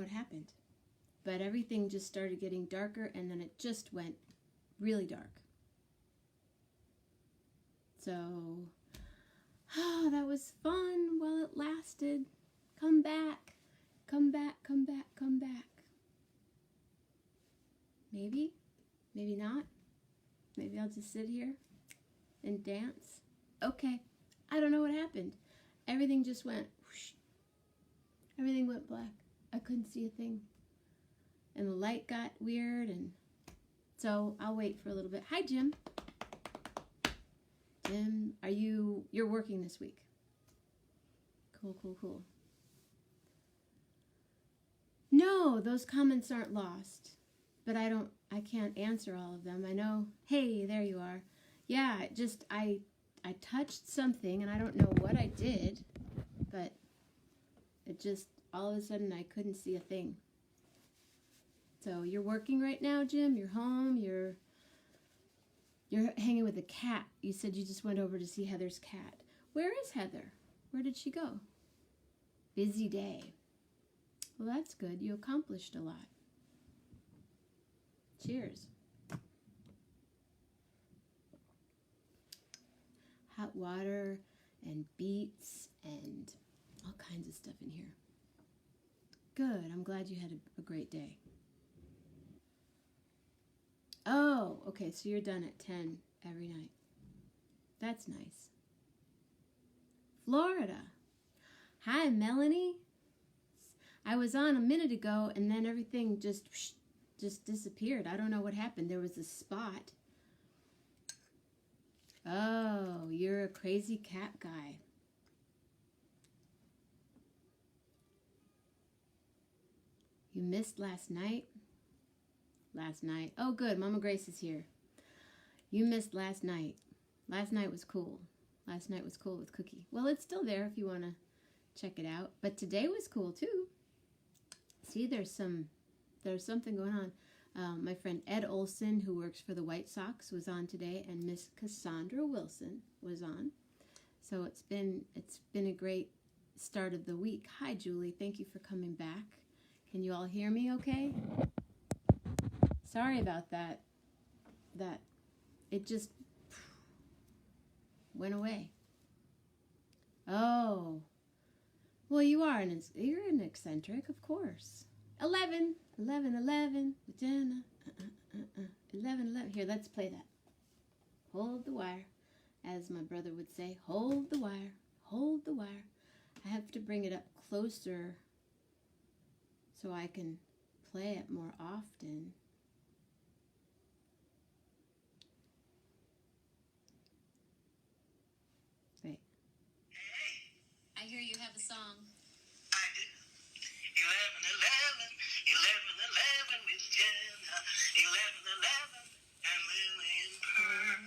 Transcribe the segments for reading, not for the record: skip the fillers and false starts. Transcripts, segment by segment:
what happened. But everything just started getting darker, and then it just went really dark. So, that was fun while it lasted. Come back, come back, come back, come back. Maybe, maybe not. Maybe I'll just sit here and dance. Okay, I don't know what happened. Everything just went whoosh. Everything went black. I couldn't see a thing. And the light got weird, and so I'll wait for a little bit. Hi, Jim. Jim, you're working this week? Cool, cool, cool. No, those comments aren't lost, but I can't answer all of them. I know. Hey, there you are. Yeah, I touched something, and I don't know what I did, but it just, all of a sudden, I couldn't see a thing. So you're working right now, Jim? You're home? You're hanging with a cat. You said you just went over to see Heather's cat. Where is Heather? Where did she go? Busy day. Well, that's good. You accomplished a lot. Cheers. Hot water and beets and all kinds of stuff in here. Good. I'm glad you had a great day. Oh, okay. So you're done at 10 every night. That's nice. Florida. Hi, Melanie. I was on a minute ago, and then everything just disappeared. I don't know what happened. There was a spot. Oh, you're a crazy cat guy. You missed last night? Last night. Oh, good. Mama Grace is here. You missed last night. Last night was cool. Last night was cool with Cookie. Well, it's still there if you want to check it out. But today was cool, too. See, there's something going on. My friend Ed Olson, who works for the White Sox, was on today, and Miss Cassandra Wilson was on. So it's been a great start of the week. Hi, Julie. Thank you for coming back. Can you all hear me okay? Sorry about that. It just went away. Oh. Well, you're an eccentric, of course. 11 with Jenna. 11. Here, let's play that. Hold the wire. As my brother would say, hold the wire. Hold the wire. I have to bring it up closer so I can play it more often. Wait. I hear you have a song. I do. 11 with Jenna. 11 and Lily and Pearl.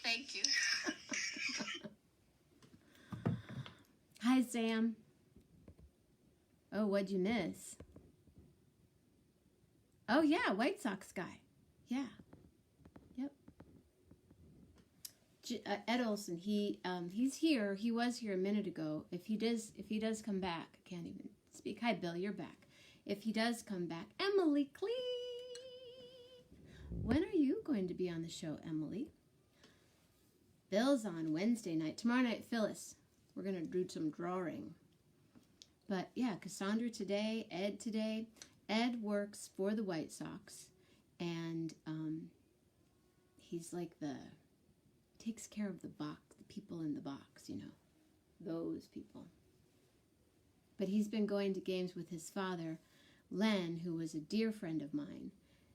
Thank you. Hi, Sam. Oh, what'd you miss? Oh, yeah, White Sox guy. Yeah. Yep. Ed Olson, he's here. He was here a minute ago. If he does come back, I can't even speak. Hi, Bill, you're back. If he does come back, Emily Clee. When are you going to be on the show, Emily? Bill's on Wednesday night. Tomorrow night, Phyllis. We're going to do some drawing. But, yeah, Cassandra today, Ed today. Ed works for the White Sox, and he's like takes care of the box, the people in the box, you know, those people. But he's been going to games with his father, Len, who was a dear friend of mine.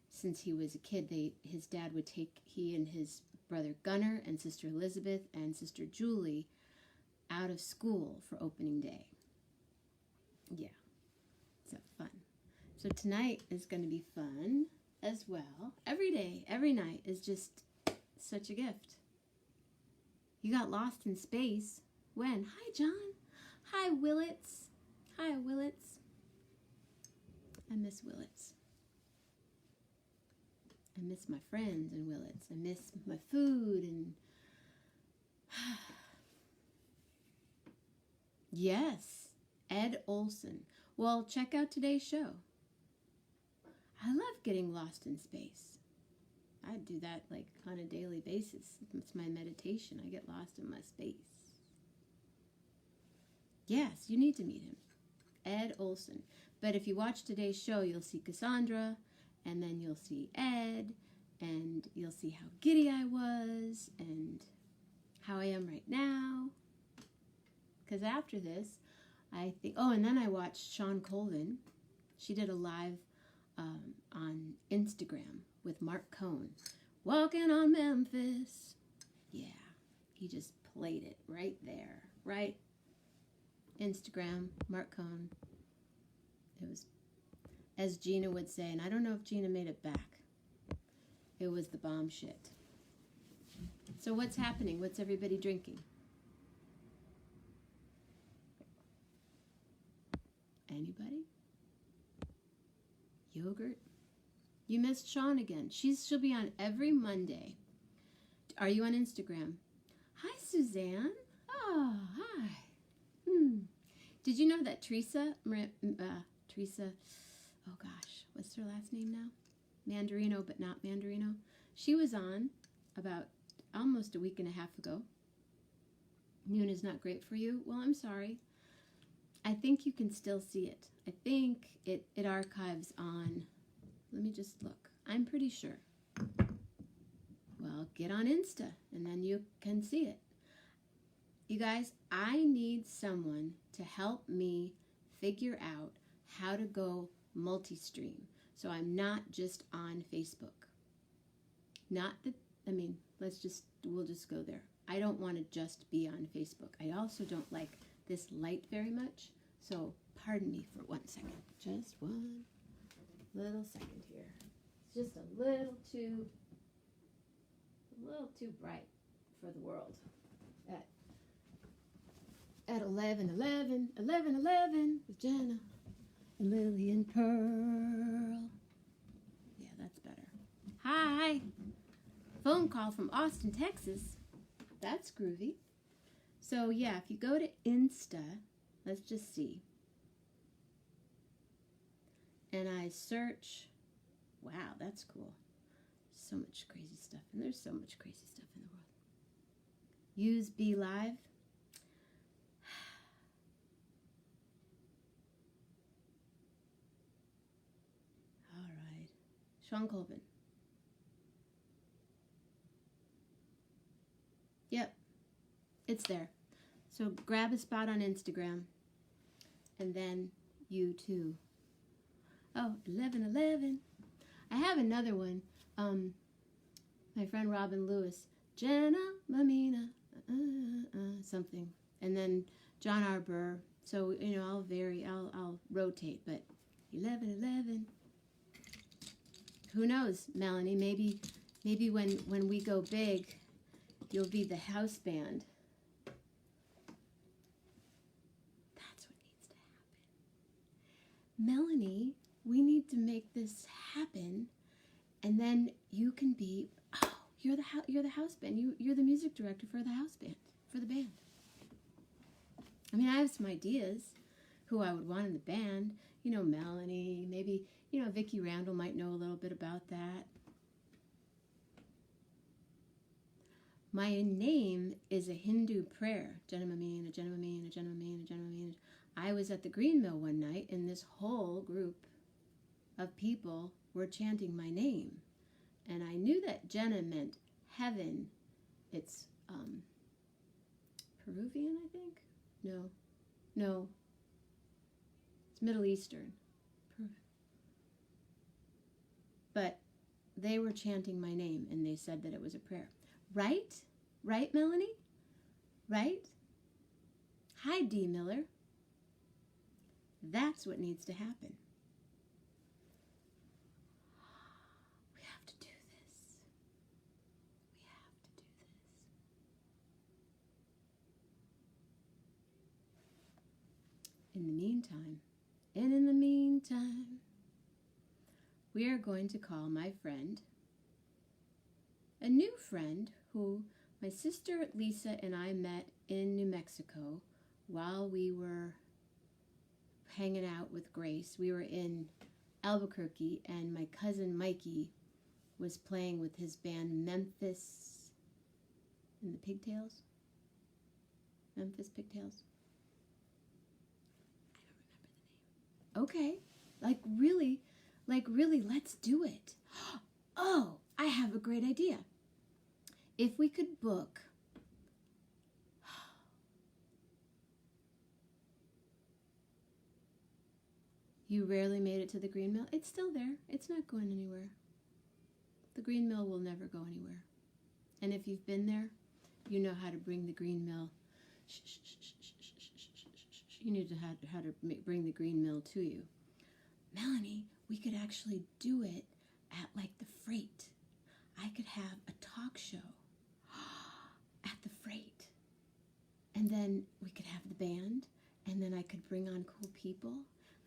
Since he was a kid, his dad would take he and his brother Gunnar and sister Elizabeth and sister Julie out of school for opening day. Yeah, so fun. So tonight is going to be fun as well. Every day, every night is just such a gift. You got lost in space. When? Hi, John. Hi, Willits. Hi, Willits. I miss Willits. I miss my friends in Willits. I miss my food and... Yes. Ed Olson. Well, check out today's show. I love getting lost in space. I do that like on a daily basis. It's my meditation. I get lost in my space. Yes, you need to meet him. Ed Olson. But if you watch today's show, you'll see Cassandra, and then you'll see Ed, and you'll see how giddy I was, and how I am right now. Because after this, I think, oh, and then I watched Sean Colvin. She did a live on Instagram with Mark Cohn. Walking on Memphis. Yeah, he just played it right there, right? Instagram, Mark Cohn. It was, as Gina would say, and I don't know if Gina made it back, it was the bomb shit. So what's happening? What's everybody drinking? Anybody? Yogurt? You missed Sean again. She'll be on every Monday. Are you on Instagram? Hi, Suzanne. Oh, hi. Did you know that Teresa, oh gosh, what's her last name now? Mandarino, but not Mandarino. She was on about almost a week and a half ago. Noon is not great for you. Well, I'm sorry. I think you can still see it. I think it archives on, let me just look. I'm pretty sure. Well, get on Insta and then you can see it. You guys, I need someone to help me figure out how to go multi-stream. So I'm not just on Facebook. We'll just go there. I don't want to just be on Facebook. I also don't like this light very much. So pardon me for 1 second. Just one little second here. It's just a little too bright for the world. At 11:11 with Jenna and Lily and Pearl. Yeah, that's better. Hi. Phone call from Austin, Texas. That's groovy. So yeah, if you go to Insta, let's just see. And I search, wow, that's cool. So much crazy stuff. And there's so much crazy stuff in the world. Use Be Live. All right. Sean Colvin. Yep. It's there. So grab a spot on Instagram. And then you too. Oh, 11:11. I have another one. My friend Robin Lewis. Jenna Mammina. Something. And then John R. Burr. So, I'll vary. I'll rotate. But 11:11. Who knows, Melanie? Maybe when we go big, you'll be the house band. That's what needs to happen. Melanie, we need to make this happen, and then you can be. Oh, you're the house band. You're the music director for the house band, for the band. I mean, I have some ideas who I would want in the band. Melanie, maybe, Vicki Randall might know a little bit about that. My name is a Hindu prayer. Jenna Mammina, Jenna Mammina, Jenna Mammina, Jenna Mammina. I was at the Green Mill one night, and this whole group of people were chanting my name. And I knew that Jenna meant heaven. It's Peruvian, I think? No. It's Middle Eastern. But they were chanting my name, and they said that it was a prayer. Right? Right, Melanie? Right? Hi, D. Miller. That's what needs to happen. We have to do this. We have to do this. In the meantime, we are going to call my friend, a new friend who my sister Lisa and I met in New Mexico while we were hanging out with Grace. We were in Albuquerque, and my cousin Mikey was playing with his band Memphis and the Pigtails. Memphis Pigtails. I don't remember the name. Okay. Like really, let's do it. Oh, I have a great idea. If we could book You rarely made it to the Green Mill. It's still there. It's not going anywhere. The Green Mill will never go anywhere. And if you've been there, you know how to bring the Green Mill. You need to how to bring the Green Mill to you. Melanie, we could actually do it at like the Freight. I could have a talk show at the Freight. And then we could have the band. And then I could bring on cool people.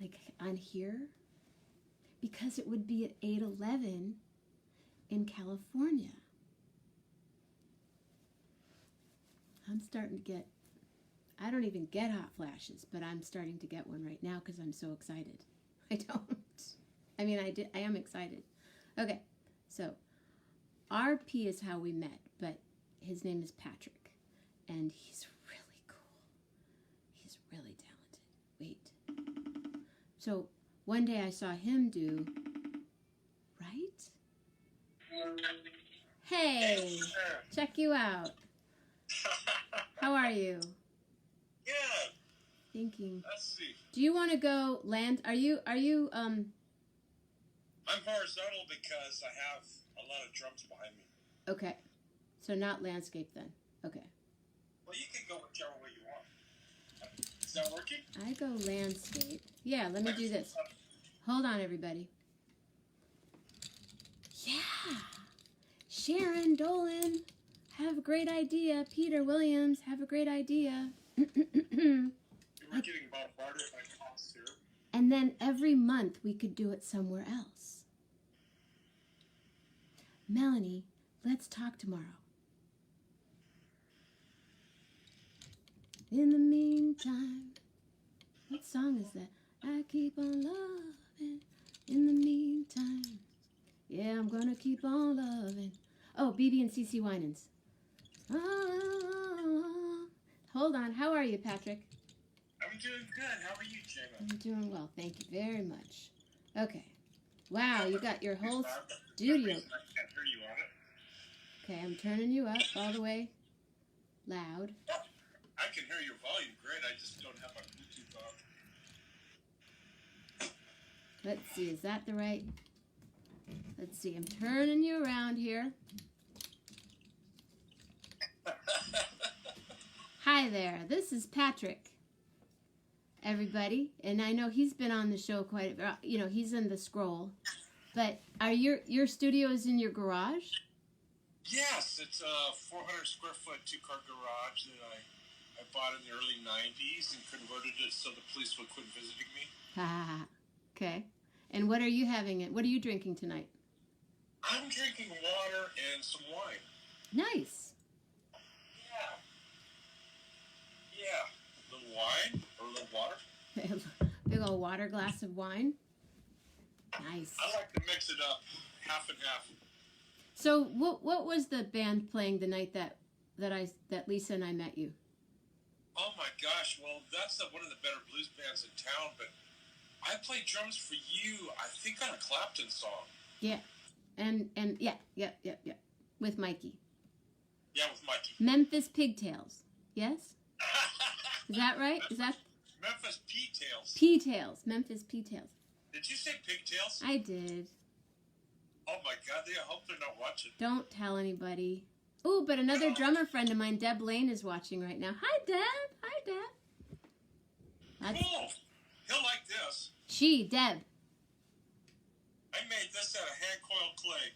Like on here, because it would be at 811 in California. I'm starting to get, I don't even get hot flashes, but I'm starting to get one right now because I'm so excited. I don't. I mean, I am excited. Okay, so RP is how we met, but his name is Patrick, and he's really cool. He's really talented. Wait. So one day I saw him do, right? Hey, check you out. How are you? Good. Thinking. Let's see. Do you want to go land? Are you I'm horizontal because I have a lot of drums behind me. Okay. So not landscape then. Okay. Well, you can go whichever way you want. Is that working? I go landscape. Yeah, let me do this. Hold on, everybody. Yeah. Sharon Dolan, have a great idea. Peter Williams, have a great idea. We're getting bombarded by calls here. And then every month we could do it somewhere else. Melanie, let's talk tomorrow. In the meantime, what song is that? I keep on loving in the meantime. Yeah, I'm gonna keep on loving. Oh, BB and CC Winans. Hold on. How are you, Patrick? I'm doing good. How are you, Jenna? I'm doing well. Thank you very much. Okay. Wow, you got your whole studio. I can't hear you on it. Okay, I'm turning you up all the way loud. I can hear your volume great. I just don't have my Bluetooth on. Let's see, is that the right? Let's see, I'm turning you around here. Hi there, this is Patrick, everybody. And I know he's been on the show quite a bit. You know, he's in the scroll. But are your studio is in your garage? Yes, it's a 400 square foot 2-car garage that I bought in the early 90s and converted it so the police would quit visiting me. Okay. And what are you having? What are you drinking tonight? I'm drinking water and some wine. Nice. Yeah. A little wine or a little water. Big old water glass of wine. Nice. I like to mix it up, half and half. So what was the band playing the night that Lisa and I met you? Oh my gosh, well that's one of the better blues bands in town, but I played drums for you, I think on a Clapton song. Yeah. And yeah. With Mikey. Yeah, with Mikey. Memphis Pigtails. Yes? Is that right? Is that Memphis P-Tails. P-Tails. Memphis P-Tails. Did you say pigtails? I did. Oh my god, I hope they're not watching. Don't tell anybody. Ooh, but another drummer friend of mine, Deb Lane, is watching right now. Hi, Deb. Hi, Deb. Cool. He'll like this. Deb. I made this out of hand-coiled clay.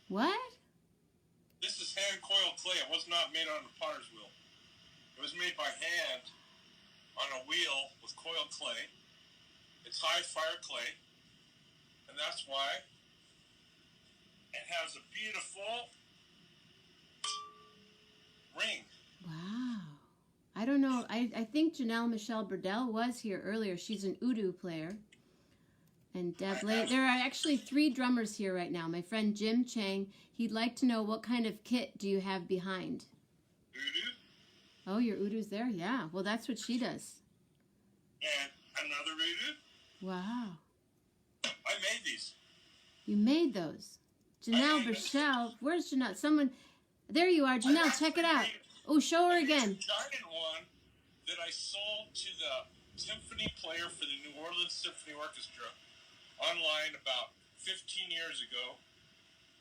What? This is hand-coiled clay. It was not made on a potter's wheel. It was made by hand on a wheel with coiled clay. It's high-fire clay. And that's why it has a beautiful ring. Wow. I don't know. I think Janelle Michelle Burdell was here earlier. She's an oud player. And Deb Lane. There are actually 3 drummers here right now. My friend Jim Chang, he'd like to know what kind of kit do you have behind? Voodoo. Oh, your oudou's there? Yeah. Well, that's what she does. And another voodoo. Wow. I made these. You made those. Janelle Michelle. Where's Janelle? Someone. There you are. Janelle, check it out. Oh, show her again. There's a giant one that I sold to the symphony player for the New Orleans Symphony Orchestra online about 15 years ago,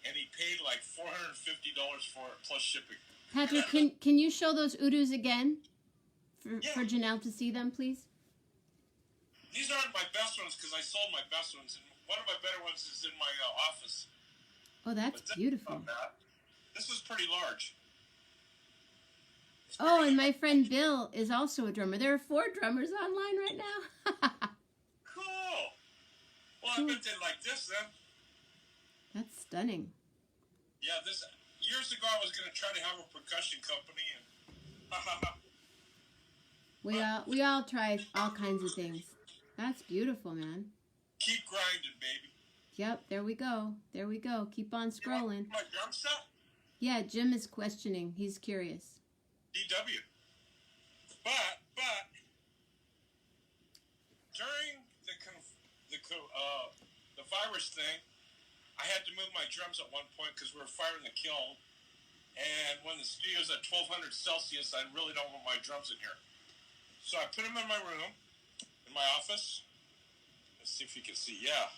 and he paid like $450 for it plus shipping. Patrick, can you show those oudous again for Janelle to see them, please? These aren't my best ones because I sold my best ones, and one of my better ones is in my office. Oh, that's beautiful. Not bad. This is pretty large. Oh, and my friend Bill is also a drummer. There are 4 drummers online right now. Cool. Well, I bet they like this then. That's stunning. Yeah, this years ago I was going to try to have a percussion company, and we all try all kinds of things. That's beautiful, man. Keep grinding, baby. Yep, there we go. There we go. Keep on scrolling. My drum set? Yeah, Jim is questioning. He's curious. DW. But during the virus thing, I had to move my drums at one point because we were firing the kiln. And when the studio's at 1200 Celsius, I really don't want my drums in here. So I put them in my room, in my office. Let's see if you can see. Yeah.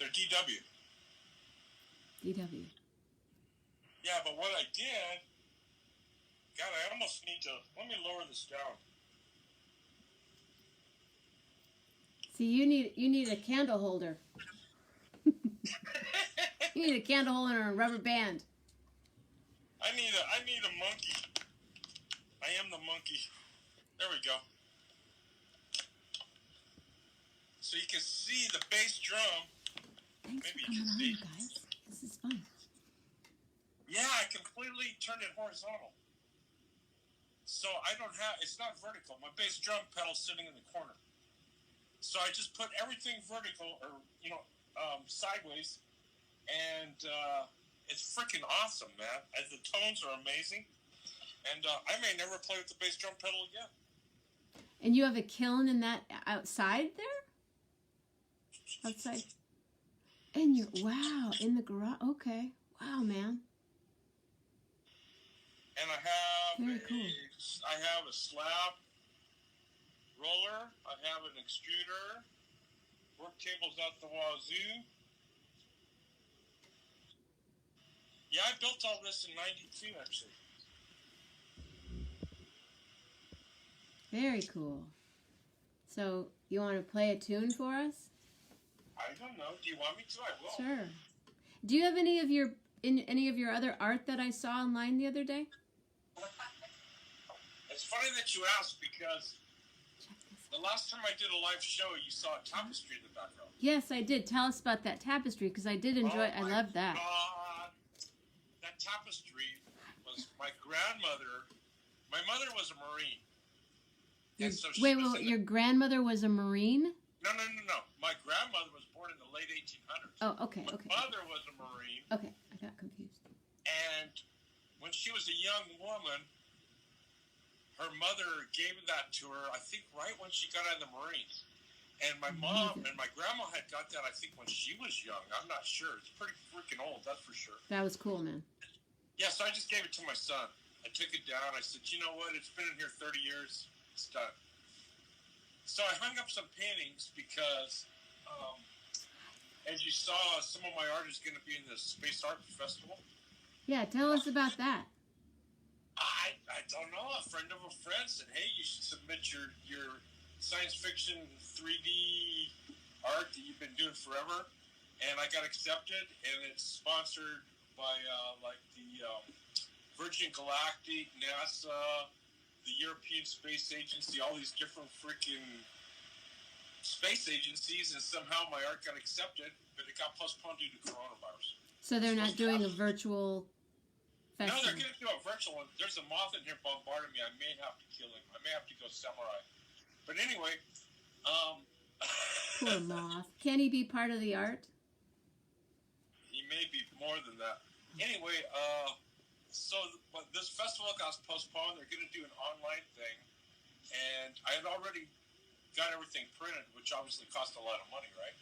They're DW. DW. Yeah, but what I did, God, I almost need to, let me lower this down. See, you need a candle holder. You need a candle holder and a rubber band. I need a monkey. I am the monkey. There we go. So you can see the bass drum. Thanks Maybe for you coming can on, see. you guys. This is fun. Yeah, I completely turned it horizontal. So it's not vertical. My bass drum pedal's sitting in the corner. So I just put everything vertical or, sideways. And it's freaking awesome, man. And the tones are amazing. And I may never play with the bass drum pedal again. And you have a kiln in that outside there? Outside? And wow, in the garage. Okay. Wow, man. And I have Very cool. a slab roller. I have an extruder. Work tables out the wazoo. Yeah, I built all this in '92, actually. Very cool. So, you want to play a tune for us? I don't know. Do you want me to? I will. Sure. Do you have any of your other art that I saw online the other day? It's funny that you asked because the last time I did a live show, you saw a tapestry in the background. Yes, I did. Tell us about that tapestry because I did enjoy it. I loved that. God. That tapestry was my grandmother. My mother was a Marine. Wait, your grandmother was a Marine? No. My grandmother was born in the late 1800s. Oh, okay. My mother was a Marine. Okay, I got confused. And when she was a young woman, her mother gave that to her, I think, right when she got out of the Marines. And my mom and my grandma had got that, I think, when she was young. I'm not sure. It's pretty freaking old, that's for sure. That was cool, man. Yeah, so I just gave it to my son. I took it down. I said, you know what? It's been in here 30 years. It's done. So I hung up some paintings because, as you saw, some of my art is going to be in the Space Art Festival. Yeah, tell us about that. I don't know. A friend of a friend said, hey, you should submit your science fiction 3D art that you've been doing forever. And I got accepted, and it's sponsored by the Virgin Galactic, NASA, the European Space Agency, all these different freaking space agencies, and somehow my art got accepted, but it got postponed due to coronavirus. So they're not doing a virtual No, festival. they're going to do a virtual one. There's a moth in here bombarding me. I may have to kill him. I may have to go samurai. But anyway, Poor moth. Can he be part of the art? he may be more than that. Anyway, but this festival got postponed. They're going to do an online thing. And I had already got everything printed, which obviously cost a lot of money, right?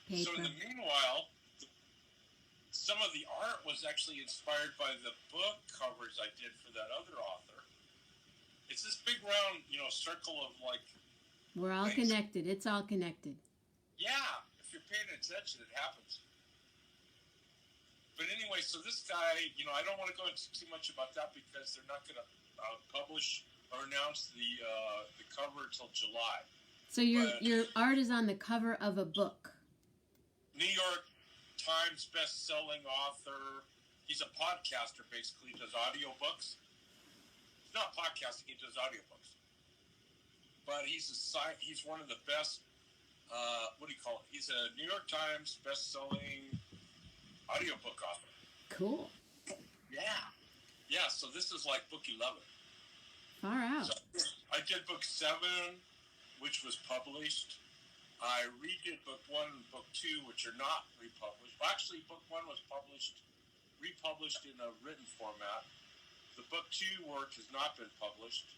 Paper. So in the meanwhile, some of the art was actually inspired by the book covers I did for that other author. It's this big round, circle of like... We're all things. connected. It's all connected. Yeah, if you're paying attention, it happens. But anyway, so this guy, I don't want to go into too much about that because they're not going to publish or announce the cover until July. So your art is on the cover of a book. New York Times best-selling author. He's a podcaster, basically. He does audiobooks. He's not podcasting, he does audiobooks. But he's one of the best, what do you call it? He's a New York Times best-selling audiobook author. Cool. Yeah, so this is like book 11. Far out. So I did book 7, which was published. I redid book 1 and book 2, which are not republished. Well, actually, book 1 was republished in a written format. The book 2 work has not been published.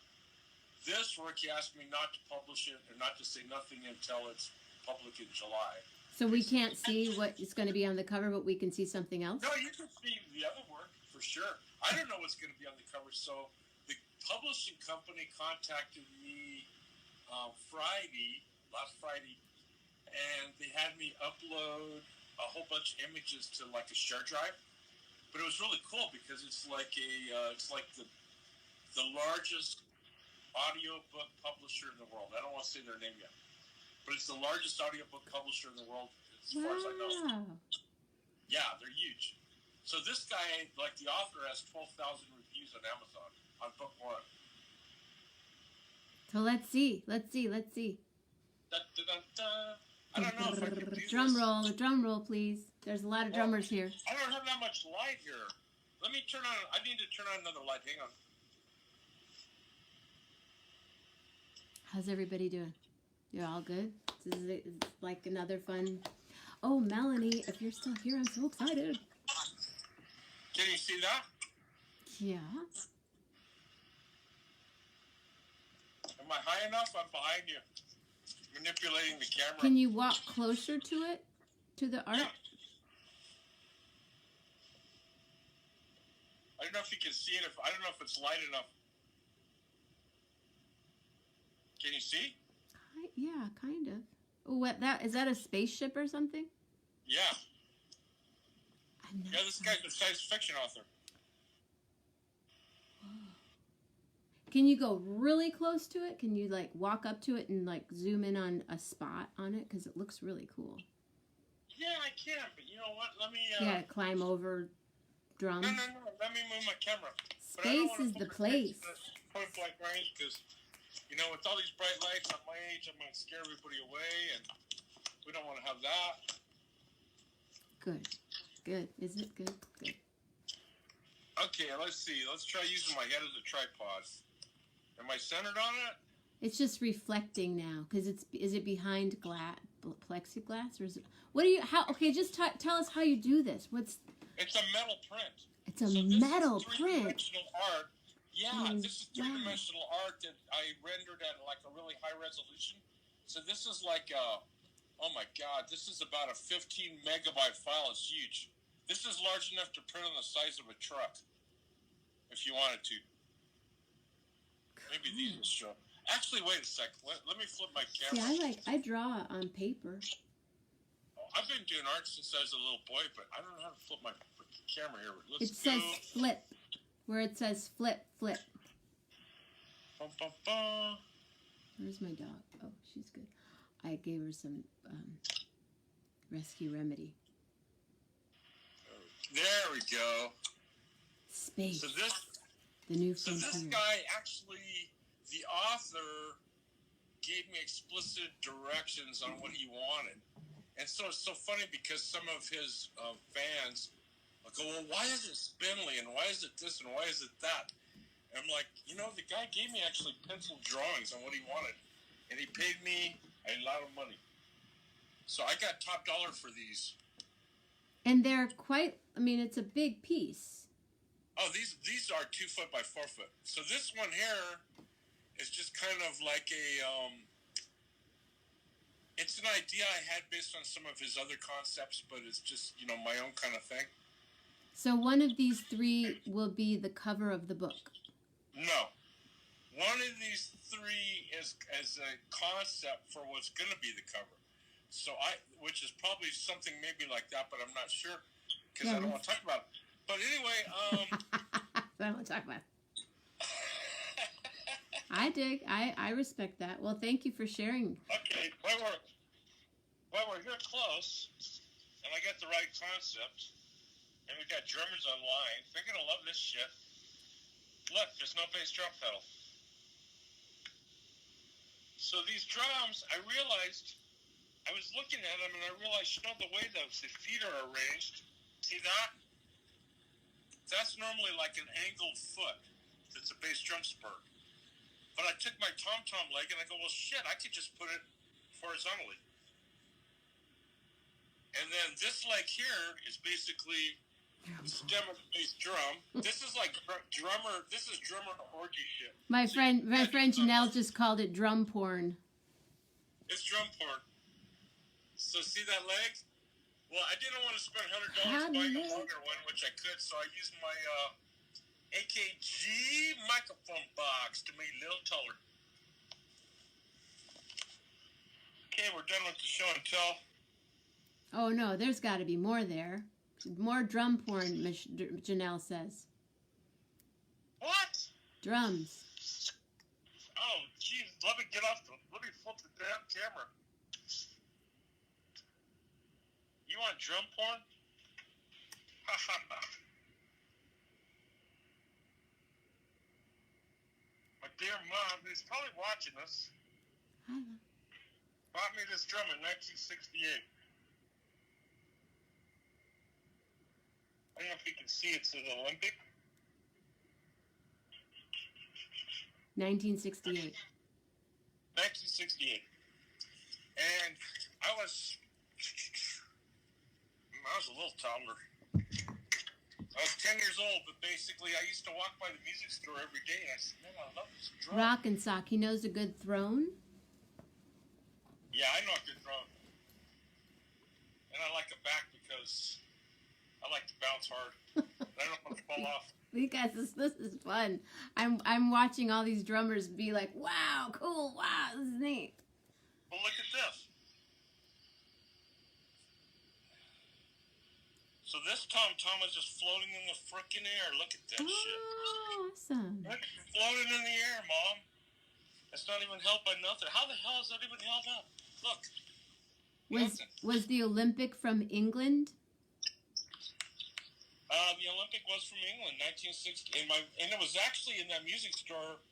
This work, he asked me not to publish it and not to say nothing until it's public in July. So we can't see what is going to be on the cover, but we can see something else? No, you can see the other work, for sure. I don't know what's going to be on the cover, so the publishing company contacted me last Friday, and they had me upload a whole bunch of images to like a share drive. But it was really cool because it's like the largest audiobook publisher in the world. I don't want to say their name yet, but it's the largest audiobook publisher in the world as far as I know. Yeah, they're huge. So this guy, like the author, has 12,000 reviews on Amazon on book 1. So let's see. Da, da, da, da. I don't know if I can do Drum roll, please. There's a lot of drummers here. I don't have that much light here. Let me turn on. I need to turn on another light. Hang on. How's everybody doing? You're all good? It's like another fun... Oh, Melanie, if you're still here, I'm so excited. Can you see that? Yeah. Am I high enough? I'm behind you. Manipulating the camera. Can you walk closer to it? To the art? Yeah. I don't know if you can see it. I don't know if it's light enough. Can you see? Yeah, kind of. Oh, is that a spaceship or something? Yeah. Yeah, this guy's a science fiction author. Can you go really close to it? Can you like walk up to it and like zoom in on a spot on it? Because it looks really cool. Yeah, I can, but you know what? Let me... Yeah, climb over drum. No. Let me move my camera. Space is the place. Point blank range, because, with all these bright lights at my age, I might scare everybody away, and we don't want to have that. Good. Isn't it good? Good. Okay, let's see. Let's try using my head as a tripod. Am I centered on it? It's just reflecting now, because is it behind plexiglass, or is it? What do you? Okay, just tell us how you do this. It's a metal print. It's a metal print. Three-dimensional art. Yeah, this is three-dimensional art that I rendered at like a really high resolution. So this is like oh my God, this is about a 15 megabyte file. It's huge. This is large enough to print on the size of a truck, if you wanted to. Maybe these will show. Actually, wait a second. Let me flip my camera. See, I draw on paper. I've been doing art since I was a little boy, but I don't know how to flip my camera here. It says flip, where it says flip. Bum, bum, bum. Where's my dog? Oh, she's good. I gave her some rescue remedy. There we go. Space. So this frontier. guy actually, the author gave me explicit directions on what he wanted. And so it's so funny because some of his fans I go, well, why is it spindly, and why is it this, and why is it that? And I'm like, you know, the guy gave me actually pencil drawings on what he wanted, and he paid me a lot of money. So I got top dollar for these. And they're quite, I mean, it's a big piece. Oh, these are 2 foot by 4 foot. So this one here is just kind of like a, it's an idea I had based on some of his other concepts, but it's just, you know, my own kind of thing. So one of these 3 will be the cover of the book. No. One of these 3 is a concept for what's going to be the cover. So which is probably something maybe like that, but I'm not sure because I don't want to talk about it. But anyway, I don't want to talk about it. I dig. I respect that. Well, thank you for sharing. Okay, while we're here close, and I got the right concept, and we got drummers online, they're gonna love this shit. Look, there's no bass drum pedal. So these drums, I realized, I was looking at them and I realized, you know, the way the feet are arranged, see that? That's normally like an angled foot. It's a bass drum spur. But I took my tom-tom leg and I go, well, shit, I could just put it horizontally. And then this leg here is basically the stem of the bass drum. This is like drummer orgy shit. My friend Janelle just called it drum porn. It's drum porn. So see that leg? Well, I didn't want to spend $100 buying a longer one, which I could, so I used my AKG microphone box to make it a little taller. Okay, we're done with the show and tell. Oh, no, there's got to be more there. More drum porn, Janelle says. What? Drums. Oh, jeez, let me flip the damn camera. You want drum porn? Ha ha ha. My dear mom, who's probably watching this, bought me this drum in 1968. I don't know if you can see it's an Olympic. 1968. 1968. And I was a little toddler. I was 10 years old, but basically I used to walk by the music store every day, and I said, man, I love this drum. Rock and Sock, he knows a good throne? Yeah, I know a good throne. And I like it back because I like to bounce hard. I don't want to fall off. You guys, this is fun. I'm watching all these drummers be like, wow, cool, wow, this is neat. Well, look at this. So this tom-tom is just floating in the frickin' air. Look at that shit. Awesome. Look, it's floating in the air, Mom. It's not even held by nothing. How the hell is that even held up? Look. Was the Olympic from England? The Olympic was from England, 1960. And it was actually in that music store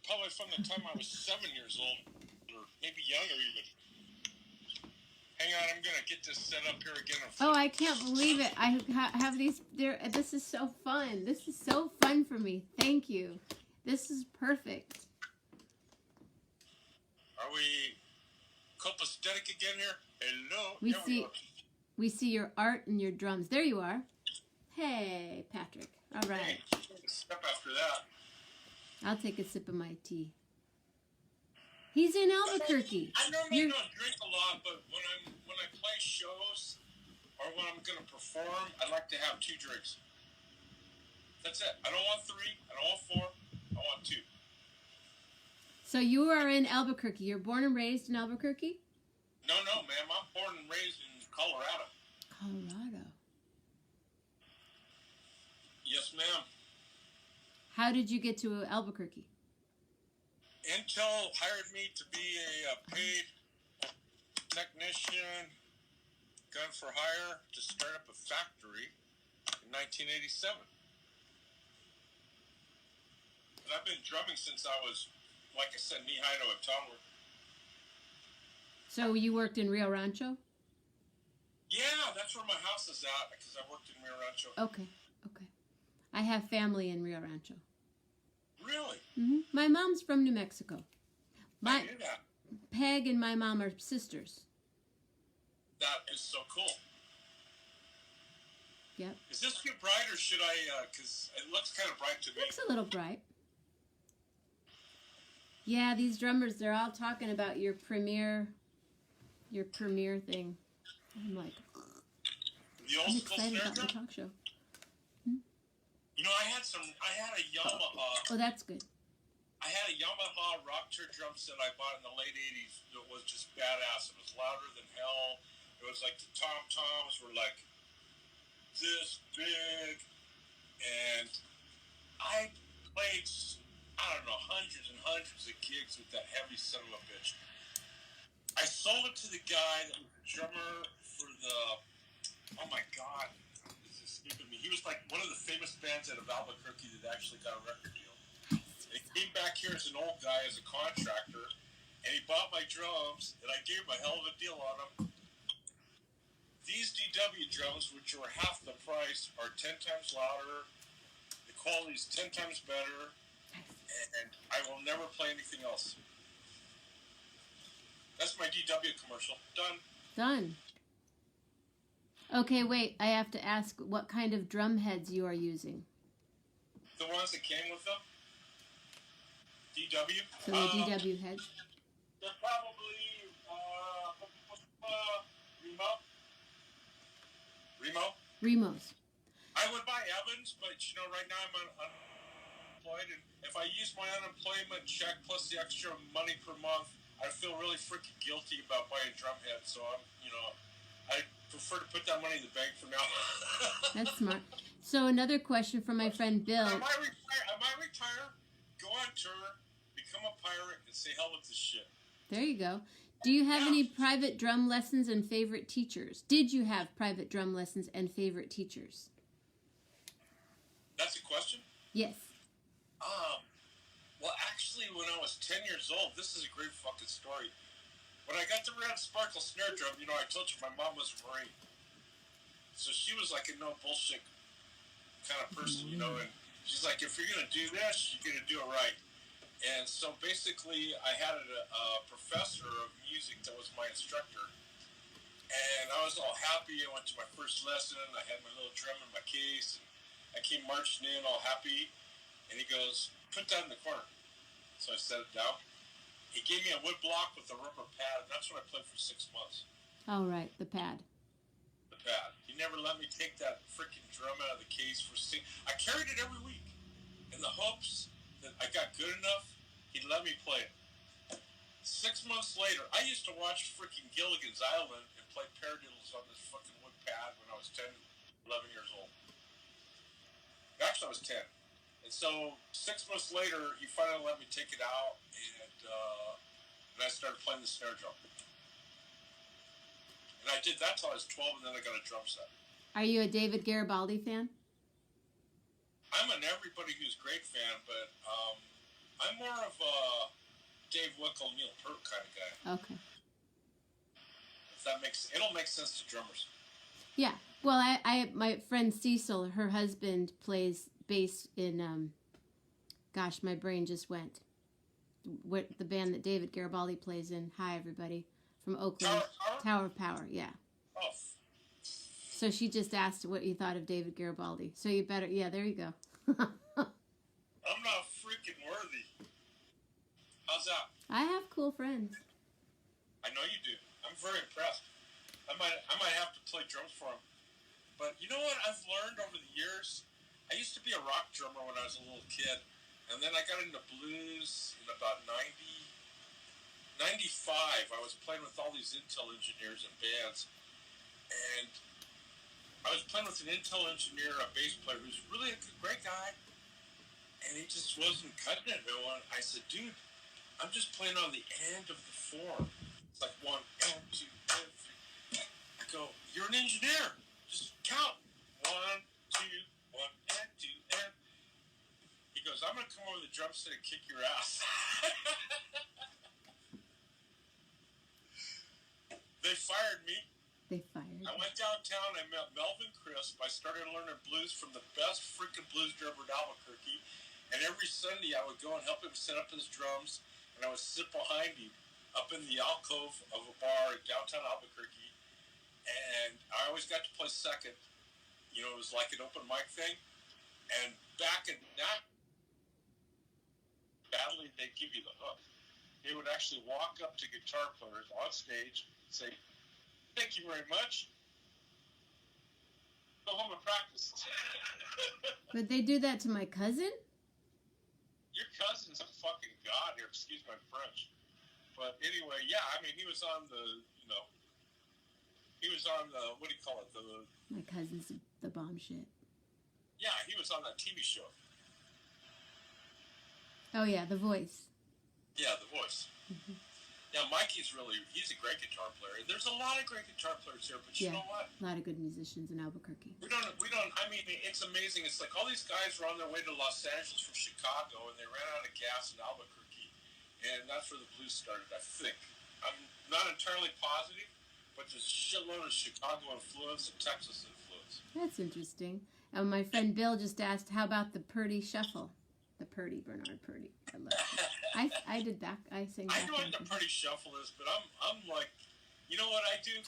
probably from the time I was 7 years old, or maybe younger even. Hang on, I'm going to get this set up here again. Oh, I can't believe it. I have these. This is so fun. This is so fun for me. Thank you. This is perfect. Are we copacetic again here? Hello. We see your art and your drums. There you are. Hey, Patrick. All right. Hey, step after that. I'll take a sip of my tea. He's in Albuquerque. I normally don't drink a lot, but when I play shows or when I'm going to perform, I like to have 2 drinks. That's it. I don't want 3. I don't want 4. I want 2. So you are in Albuquerque. You're born and raised in Albuquerque? No, ma'am. I'm born and raised in Colorado. Colorado. Yes, ma'am. How did you get to Albuquerque? Intel hired me to be a paid technician, gun for hire, to start up a factory in 1987. But I've been drumming since I was, like I said, knee-high to a toddler. So you worked in Rio Rancho? Yeah, that's where my house is at because I worked in Rio Rancho. Okay. I have family in Rio Rancho. Really? My mom's from New Mexico. I knew that. Peg and my mom are sisters. That is so cool. Yep. Is this too bright or should I, because it looks kind of bright to me. Looks a little bright. Yeah, these drummers, they're all talking about your premiere thing. I'm like, The old I'm school excited snare about the drum? talk show. You know, I had a Yamaha. Oh, that's good. I had a Yamaha rock tour drum set I bought in the late 80s that was just badass. It was louder than hell. It was like the tom-toms were like this big. And I played, I don't know, hundreds and hundreds of gigs with that heavy son of a bitch. I sold it to the guy that was the drummer for the, oh my God, this is escaping me. He was like one of the famous bands out of Albuquerque that actually got a record deal. And he came back here as an old guy, as a contractor, and he bought my drums, and I gave him a hell of a deal on them. These DW drums, which are half the price, are 10 times louder. The quality is 10 times better, and I will never play anything else. That's my DW commercial. Done. Okay, wait. I have to ask what kind of drum heads you are using. The ones that came with them? DW? So the DW heads? They're probably Remos. I would buy Evans, but you know, right now I'm unemployed, and if I use my unemployment check plus the extra money per month, I feel really freaking guilty about buying drum heads. So I prefer to put that money in the bank for now. That's smart. So another question from my friend Bill. I might retire, go on tour, become a pirate, and say hell with this shit. There you go. Do you have any private drum lessons and favorite teachers? Did you have private drum lessons and favorite teachers? That's a question? Yes. Well, actually, when I was 10 years old, this is a great fucking story. When I got the Red Sparkle snare drum, you know, I told you my mom was a Marine. So she was like a no bullshit kind of person, you know, and she's like, if you're going to do this, you're going to do it right. And so basically, I had a professor of music that was my instructor. And I was all happy. I went to my first lesson. I had my little drum in my case. And I came marching in all happy. And he goes, put that in the corner. So I set it down. He gave me a wood block with a rubber pad. And that's what I played for 6 months. Oh, right. The pad. The pad. He never let me take that freaking drum out of the case for I carried it every week in the hopes that I got good enough, he'd let me play it. 6 months later, I used to watch freaking Gilligan's Island and play paradiddles on this fucking wood pad when I was 10, 11 years old. Actually, I was 10. And so 6 months later, he finally let me take it out, and I started playing the snare drum. And I did that till I was 12, and then I got a drum set. Are you a David Garibaldi fan? I'm an Everybody Who's Great fan, but I'm more of a Dave Wickle, Neil Peart kind of guy. Okay. If that it'll make sense to drummers. Yeah. Well, I my friend Cecil, her husband plays bass in, gosh, my brain just went. What the band that David Garibaldi plays in. Hi, everybody. From Oakland. Tower of Power, yeah. Oh. So she just asked what you thought of David Garibaldi. So you better, yeah, there you go. I'm not freaking worthy. How's that? I have cool friends. I know you do. I'm very impressed. I might have to play drums for him. But you know what I've learned over the years? I used to be a rock drummer when I was a little kid. And then I got into blues in about 95. I was playing with all these Intel engineers and bands. And I was playing with an Intel engineer, a bass player, who's really a great guy. And he just wasn't cutting it. I said, dude, I'm just playing on the end of the form. It's like 1 and 2 and 3. I go, you're an engineer. Just count. 1, 2, 1 and 2 and. He goes, I'm gonna come over the drum set and kick your ass. They fired me. They fired I went downtown. I met Melvin Crisp. I started learning blues from the best freaking blues drummer in Albuquerque. And every Sunday, I would go and help him set up his drums, and I would sit behind him up in the alcove of a bar in downtown Albuquerque. And I always got to play second. You know, it was like an open mic thing. And back in that battling, they'd give you the hook. They would actually walk up to guitar players on stage and say, "Thank you very much. Go home and practice." But they do that to my cousin? Your cousin's a fucking god here. Excuse my French. But anyway, yeah, I mean, he was on the, what do you call it? My cousin's the bomb shit. Yeah, he was on that TV show. Oh, yeah, The Voice. Yeah, The Voice. Mm-hmm. Yeah, Mikey's he's a great guitar player. There's a lot of great guitar players here, but you know what? A lot of good musicians in Albuquerque. We don't, I mean, it's amazing. It's like all these guys were on their way to Los Angeles from Chicago, and they ran out of gas in Albuquerque, and that's where the blues started, I think. I'm not entirely positive, but there's a shitload of Chicago influence and Texas influence. That's interesting. And my friend Bill just asked, how about the Purdy Shuffle? The Purdy, Bernard Purdy. I love it. I did back. I sang back. I know what the Purdy Shuffle is, but I'm like, you know what I do?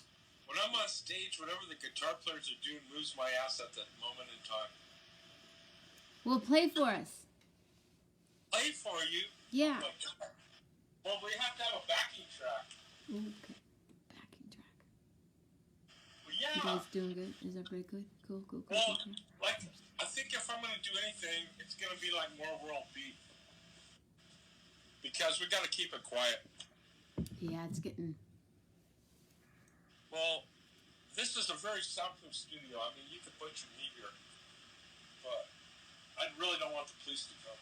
When I'm on stage, whatever the guitar players are doing moves my ass at that moment in time. Well, play for us. Play for you? Yeah. Oh my God. Well, we have to have a backing track. Okay. Backing track. Well, yeah. You guys doing good? Is everybody good? Cool. Well, like, I think if I'm going to do anything, it's going to be like more world beat. Because we got to keep it quiet. Yeah, it's getting... Well, this is a very soundproof studio. I mean, you could put your knee here. But I really don't want the police to come.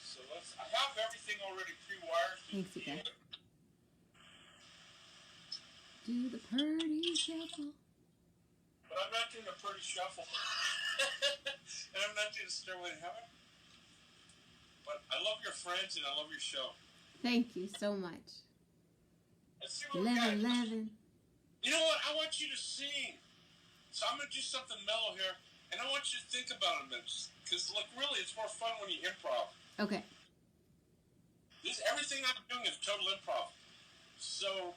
So I have everything already pre-wired. Thanks, you guys. Do the Purdy Shuffle. But I'm not doing the Purdy Shuffle. And I'm not doing Stairway to Heaven. But I love your friends and I love your show. Thank you so much. Let's see what we got. 11. You know what? I want you to sing. So I'm going to do something mellow here. And I want you to think about it a minute. Because, look, really, it's more fun when you improv. Okay. Everything I'm doing is total improv. So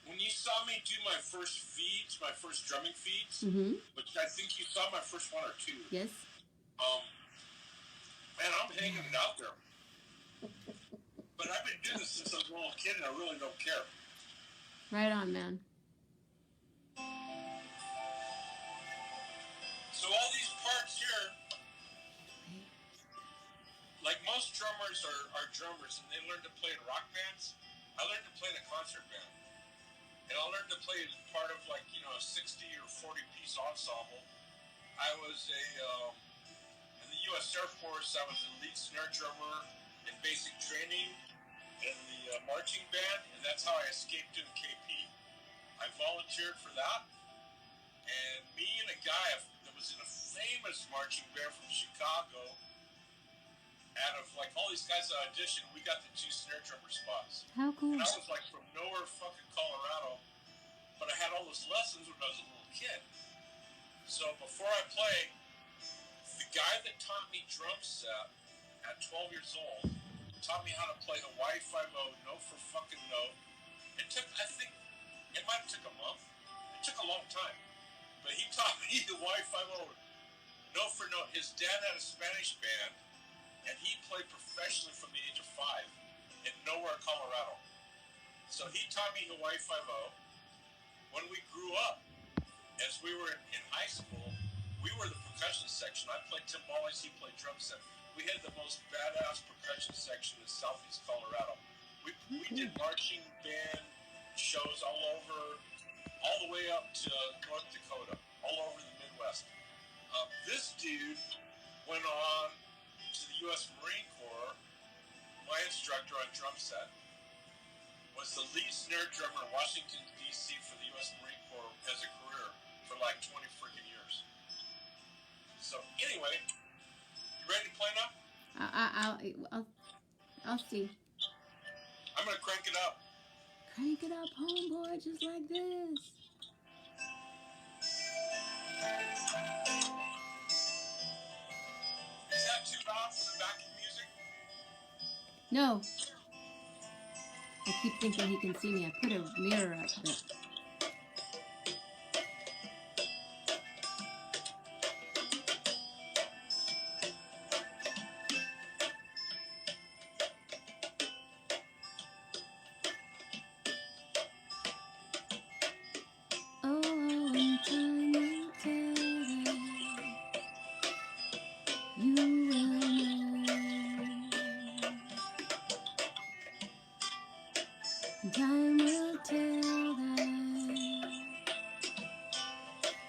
when you saw me do my first feeds, my first drumming feeds, which I think you saw my first one or two. Yes. Man, I'm hanging it out there. But I've been doing this since I was a little kid, and I really don't care. Right on, man. So all these parts here, like most drummers are drummers, and they learn to play in rock bands. I learned to play in a concert band. And I learned to play as part of, like, a 60 or 40-piece ensemble. I was in the U.S. Air Force, I was a lead snare drummer in basic training in the marching band, and that's how I escaped doing KP. I volunteered for that, and me and a guy that was in a famous marching band from Chicago, out of, like, all these guys that auditioned, we got the 2 snare drummer spots. How cool. And I was, like, from nowhere fucking Colorado, but I had all those lessons when I was a little kid. So before I play, the guy that taught me drum set at 12 years old taught me how to play Hawaii 5-0, note for fucking note. It took, I think, it might have took a month. It took a long time. But he taught me Hawaii 5-0, note for note. His dad had a Spanish band, and he played professionally from the age of 5 in nowhere, Colorado. So he taught me Hawaii 5-0. When we grew up, as we were in high school, we were the percussion section. I played timbales, he played drum set. We had the most badass percussion section in southeast Colorado. We did marching band shows all the way up to North Dakota, all over the Midwest. This dude went on to the U.S. Marine Corps. My instructor on drum set was the lead snare drummer in Washington, D.C. for the U.S. Marine Corps as a career for like 20 freaking years. So anyway, you ready to play now? I'll see. I'm going to crank it up. Crank it up, homeboy, just like this. Is that too loud for the backing music? No. I keep thinking he can see me. I put a mirror up, but... Oh, in time will tell that you will know. In time will tell that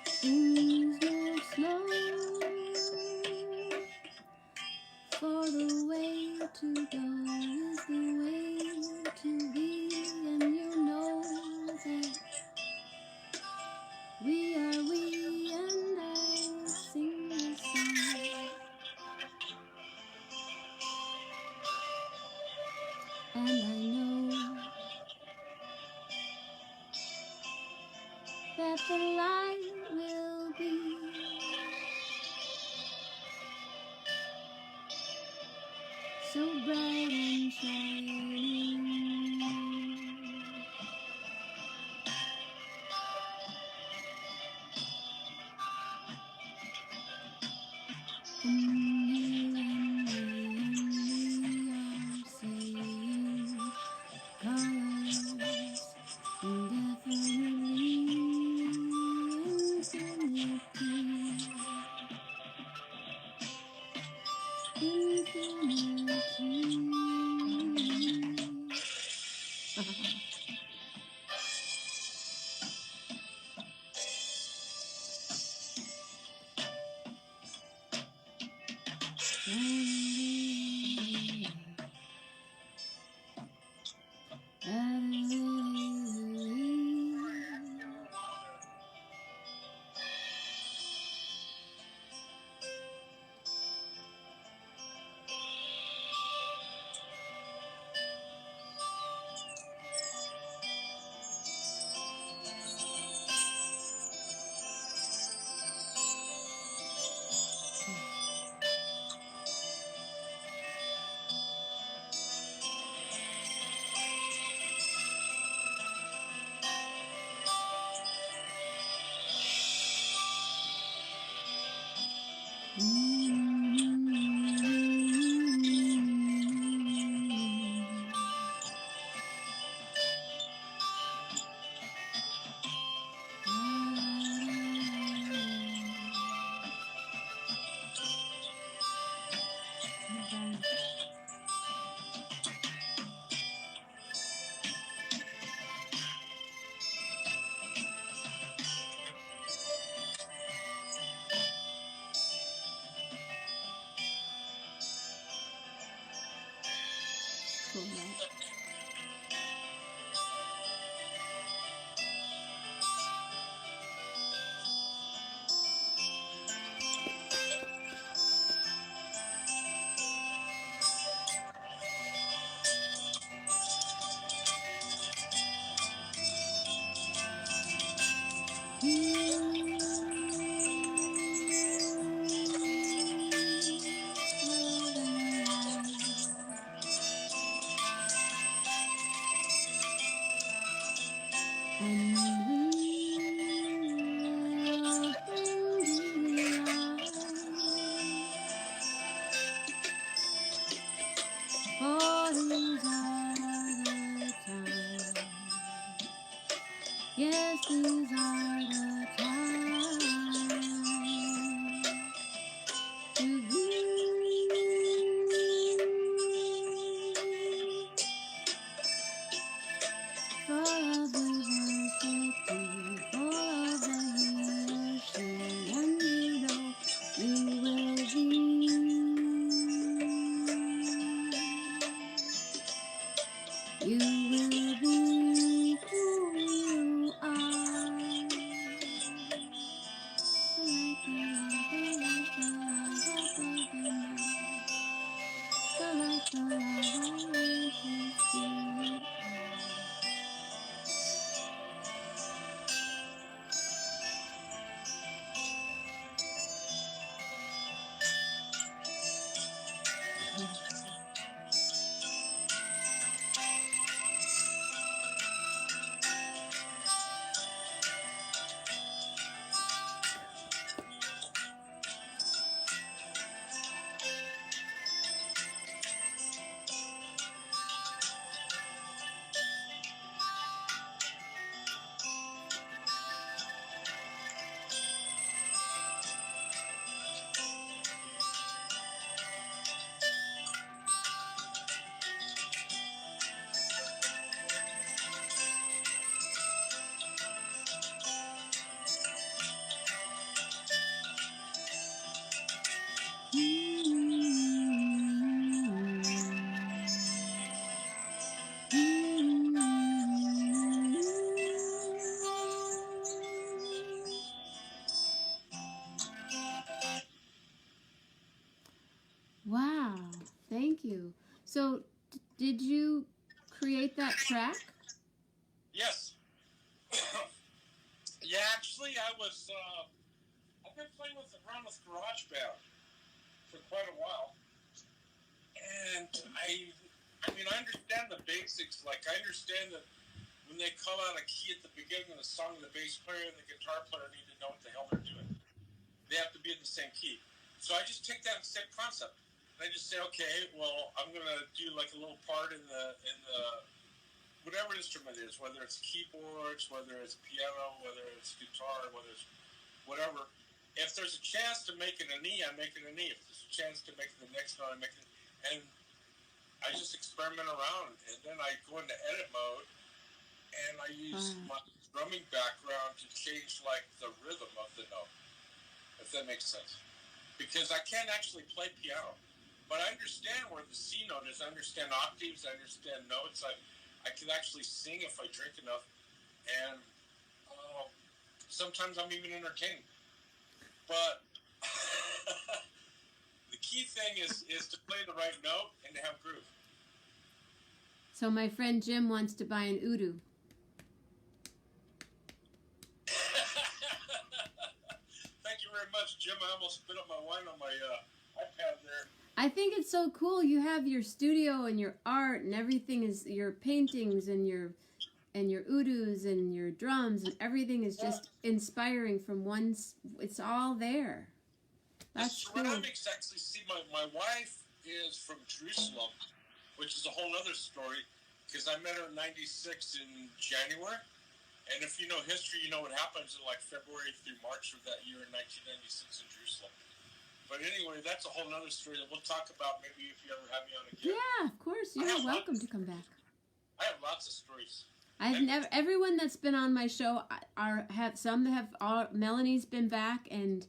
things move slow. For the way to go is the way to be, and you know that we are we, and I sing this song. And I know that the light will be so bright and shining. And you and me are saying colors indefinitely, infinity. Cool, right? For these are the times. Yes, these are the times to be full of diversity, full of the he or she, and you know you will be. You will be who you are. create that track? Yes. Yeah, actually, I've been playing around with GarageBand for quite a while. And I understand the basics. Like, I understand that when they call out a key at the beginning of the song, the bass player and the guitar player need to know what the hell they're doing. They have to be in the same key. So I just take that same concept. And I just say, okay, well, I'm going to do like a little part in the whatever instrument it is, whether it's keyboards, whether it's piano, whether it's guitar, whether it's whatever. If there's a chance to make it an E, I make it an E. If there's a chance to make it the next note, I make it. And I just experiment around. And then I go into edit mode. And I use my drumming background to change like the rhythm of the note, if that makes sense. Because I can't actually play piano, but I understand where the C note is. I understand octaves. I understand notes. I can actually sing if I drink enough, and sometimes I'm even entertaining. But the key thing is to play the right note and to have groove. So my friend Jim wants to buy an udu. Thank you very much, Jim. I almost spit up my wine on my iPad there. I think it's so cool. You have your studio and your art and everything is your paintings and your udus and your drums and everything is just inspiring from one. It's all there. That's the ceramics cool. Actually, see, my wife is from Jerusalem, which is a whole other story because I met her in '96 in January. And if you know history, you know what happens in like February through March of that year in 1996 in Jerusalem. But anyway, that's a whole other story that we'll talk about maybe if you ever have me on again. Yeah, of course. You're welcome to come back. I have lots of stories. Everyone that's been on my show Melanie's been back and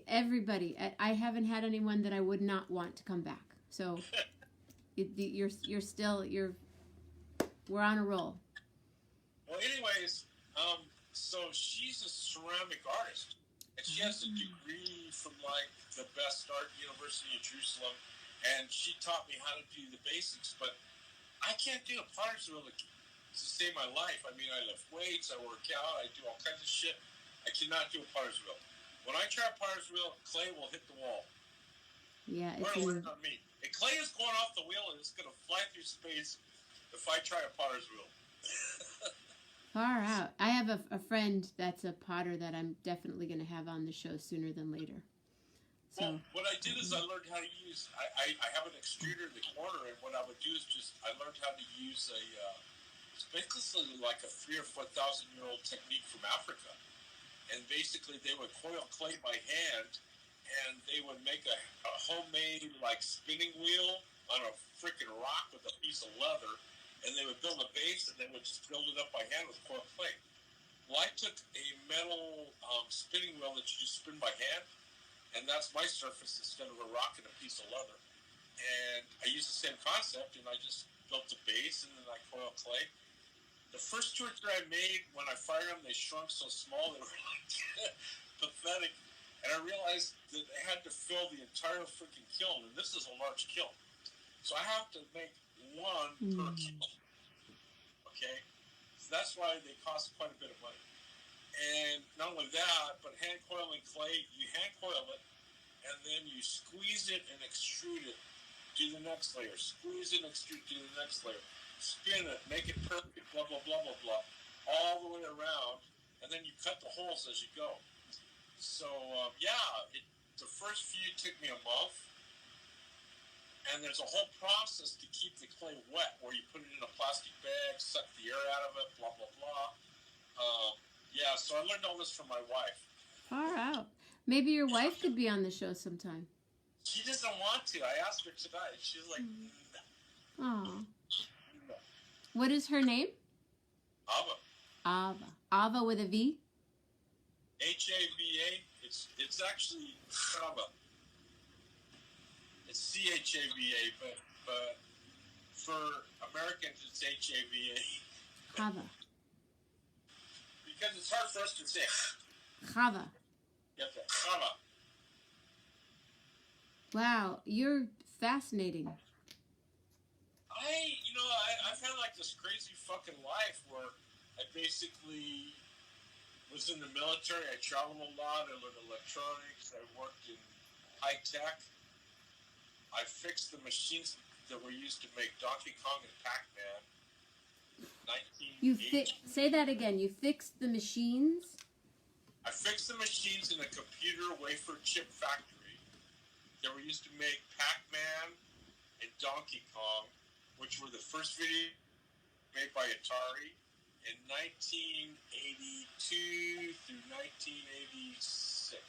everybody. I haven't had anyone that I would not want to come back. So we're on a roll. Well, anyways, so she's a ceramic artist, and she has a degree from like the best art university in Jerusalem, and she taught me how to do the basics. But I can't do a potter's wheel to save my life. I mean, I lift weights, I work out, I do all kinds of shit. I cannot do a potter's wheel. When I try a potter's wheel, clay will hit the wall. Yeah, it's not me. If clay is going off the wheel, and it's going to fly through space if I try a potter's wheel. Far out. I have a friend that's a potter that I'm definitely going to have on the show sooner than later. So, well, what I did is I learned how to use, I have an extruder in the corner, and what I would do is I learned how to use it's basically like a 3,000 or 4,000-year-old technique from Africa. And basically they would coil clay by hand, and they would make a homemade like spinning wheel on a freaking rock with a piece of leather. And they would build a base, and they would just build it up by hand with coiled clay. Well, I took a metal spinning wheel that you just spin by hand, and that's my surface instead of a rock and a piece of leather. And I used the same concept, and I just built a base, and then I coiled clay. The first two or three I made, when I fired them, they shrunk so small, they were like pathetic. And I realized that I had to fill the entire freaking kiln, and this is a large kiln. So I have to make one per kiln. Okay? So that's why they cost quite a bit of money. And not only that, but hand coiling clay, you hand coil it, and then you squeeze it and extrude it. Do the next layer. Squeeze it and extrude, do the next layer. Spin it, make it perfect, blah, blah, blah, blah, blah. All the way around, and then you cut the holes as you go. So, the first few took me a month. And there's a whole process to keep the clay wet, where you put it in a plastic bag, suck the air out of it, blah, blah, blah. So I learned all this from my wife. Far out. Maybe your wife could be on the show sometime. She doesn't want to. I asked her tonight. She's like, no. Aww. No. What is her name? Ava. Ava with a V? H-A-V-A. It's actually Chava. It's C-H-A-V-A, but for Americans, it's H-A-V-A. Chava. Because it's hard for us to say. Chava. Yep, Chava. Wow, you're fascinating. I've had like this crazy fucking life where I basically was in the military. I traveled a lot. I learned electronics. I worked in high tech. I fixed the machines that were used to make Donkey Kong and Pac-Man. Say that again. You fixed the machines? I fixed the machines in a computer wafer chip factory that were used to make Pac-Man and Donkey Kong, which were the first video made by Atari in 1982 through 1986.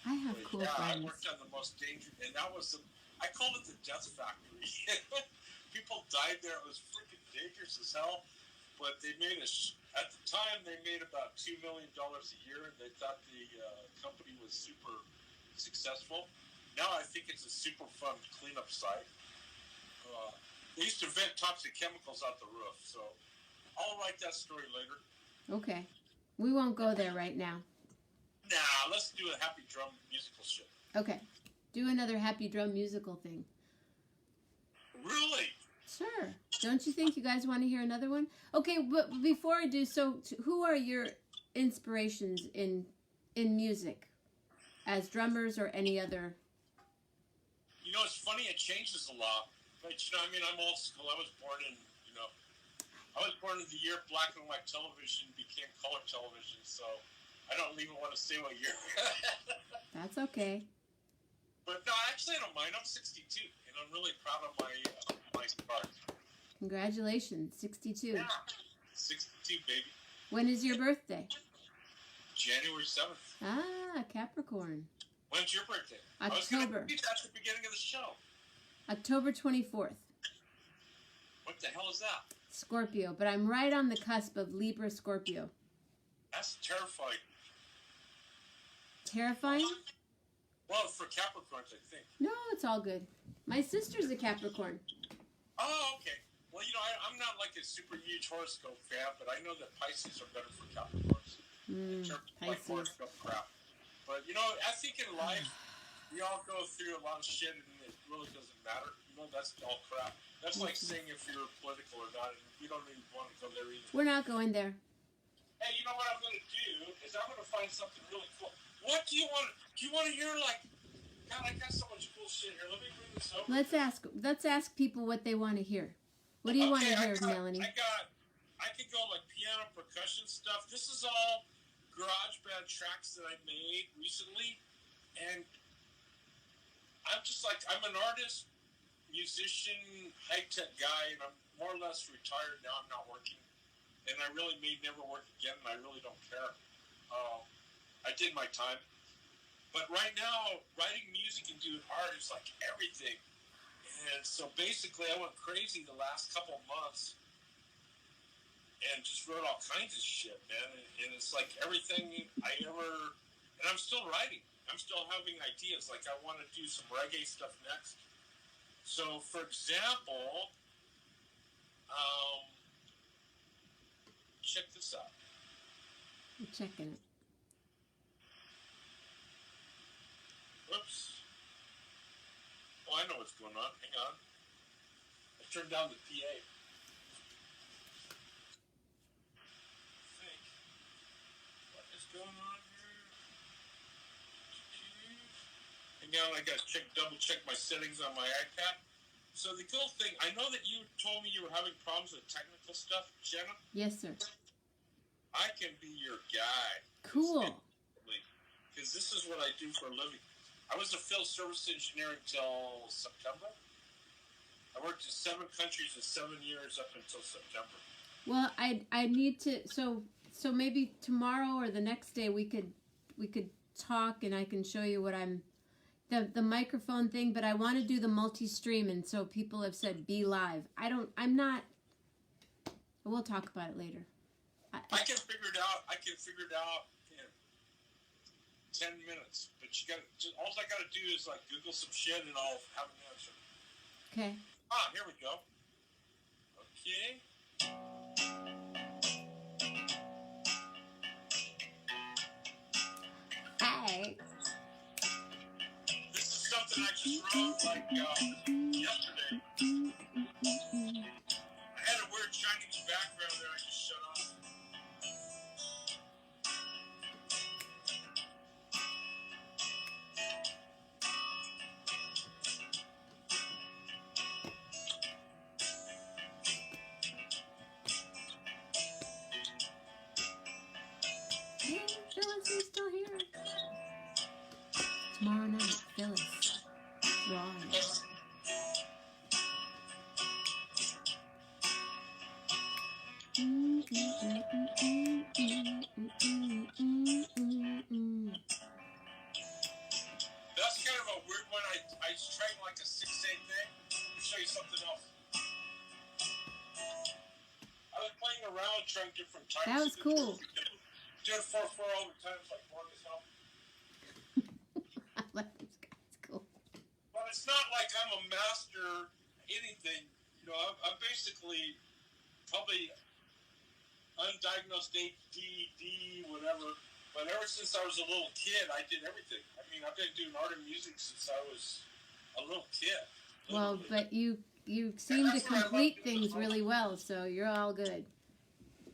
I have cool friends. I worked on the most dangerous, and that was I called it the death factory. People died there. It was freaking dangerous as hell. But they made at the time, they made about $2 million a year, and they thought the company was super successful. Now I think it's a super fun cleanup site. They used to vent toxic chemicals out the roof, so I'll write that story later. Okay. We won't go there right now. Nah, let's do a happy drum musical shit. Okay. Do another happy drum musical thing. Really? Sure. Don't you think you guys want to hear another one? Okay, but before I do, so who are your inspirations in music? As drummers or any other? You know, it's funny, it changes a lot. But, I'm old school. I was born in the year black and white television became color television, so I don't even want to say what year. That's okay. But no, actually, I don't mind. I'm 62, and I'm really proud of my start. Congratulations, 62. Yeah, 62, baby. When is your birthday? January 7th. Ah, Capricorn. When's your birthday? October. I was going to repeat that at the beginning of the show. October 24th. What the hell is that? Scorpio, but I'm right on the cusp of Libra Scorpio. That's terrifying. Terrifying? Well, for Capricorns, I think. No, it's all good. My sister's a Capricorn. Oh, okay. Well, I'm not like a super huge horoscope fan, but I know that Pisces are better for Capricorns. In terms of like horoscope crap. But, I think in life, we all go through a lot of shit and it really doesn't matter. That's all crap. That's like saying if you're political or not, and we don't even want to go there either. We're not going there. Hey, you know what I'm going to do is I'm going to find something really cool. What do you want? Do you want to hear God, I got so much cool shit here. Let me bring this over. Let's ask people what they want to hear. What do you want to hear, Melanie? I could go like piano percussion stuff. This is all garage band tracks that I made recently, and I'm just I'm an artist, musician, high-tech guy, and I'm more or less retired now. I'm not working, and I really may never work again, and I really don't care. I did my time. But right now, writing music and doing art is like everything. And so basically, I went crazy the last couple of months and just wrote all kinds of shit, man. And it's like everything I ever... And I'm still writing. I'm still having ideas. Like, I want to do some reggae stuff next. So, for example, check this out. I'm checking it. Whoops. Oh, I know what's going on. Hang on. I turned down the PA. What is going on here? Hang on, I gotta double check my settings on my iPad. So the cool thing, I know that you told me you were having problems with technical stuff, Jenna. Yes, sir. I can be your guy. Cool. Because this is what I do for a living. I was a field service engineer until September. I worked in 7 countries in 7 years up until September. Well, I need to so maybe tomorrow or the next day we could talk and I can show you what I'm the microphone thing, but I want to do the multi-stream, and so people have said be live. I'm not. We'll talk about it later. I can figure it out in 10 minutes. But all I gotta do is Google some shit and I'll have an answer. Okay. Here we go. Okay. Hi. This is something I just wrote yesterday. background there I just shut off. Yeah, Phyllis is still here. Tomorrow night, Phyllis. Drawing. That's kind of a weird one. I tried like a 6-8 thing. Let me show you something else. I was playing around trying different types. That was cool. Doing 4/4 all the time. It's like boring as hell. I love this guy. It's cool. But it's not like I'm a master anything. You know, I'm basically probably undiagnosed ADD, whatever. But ever since I was a little kid, I did everything. I mean, I've been doing art and music since I was a little kid. Well, Literally. but you seem to complete things really well, so you're all good.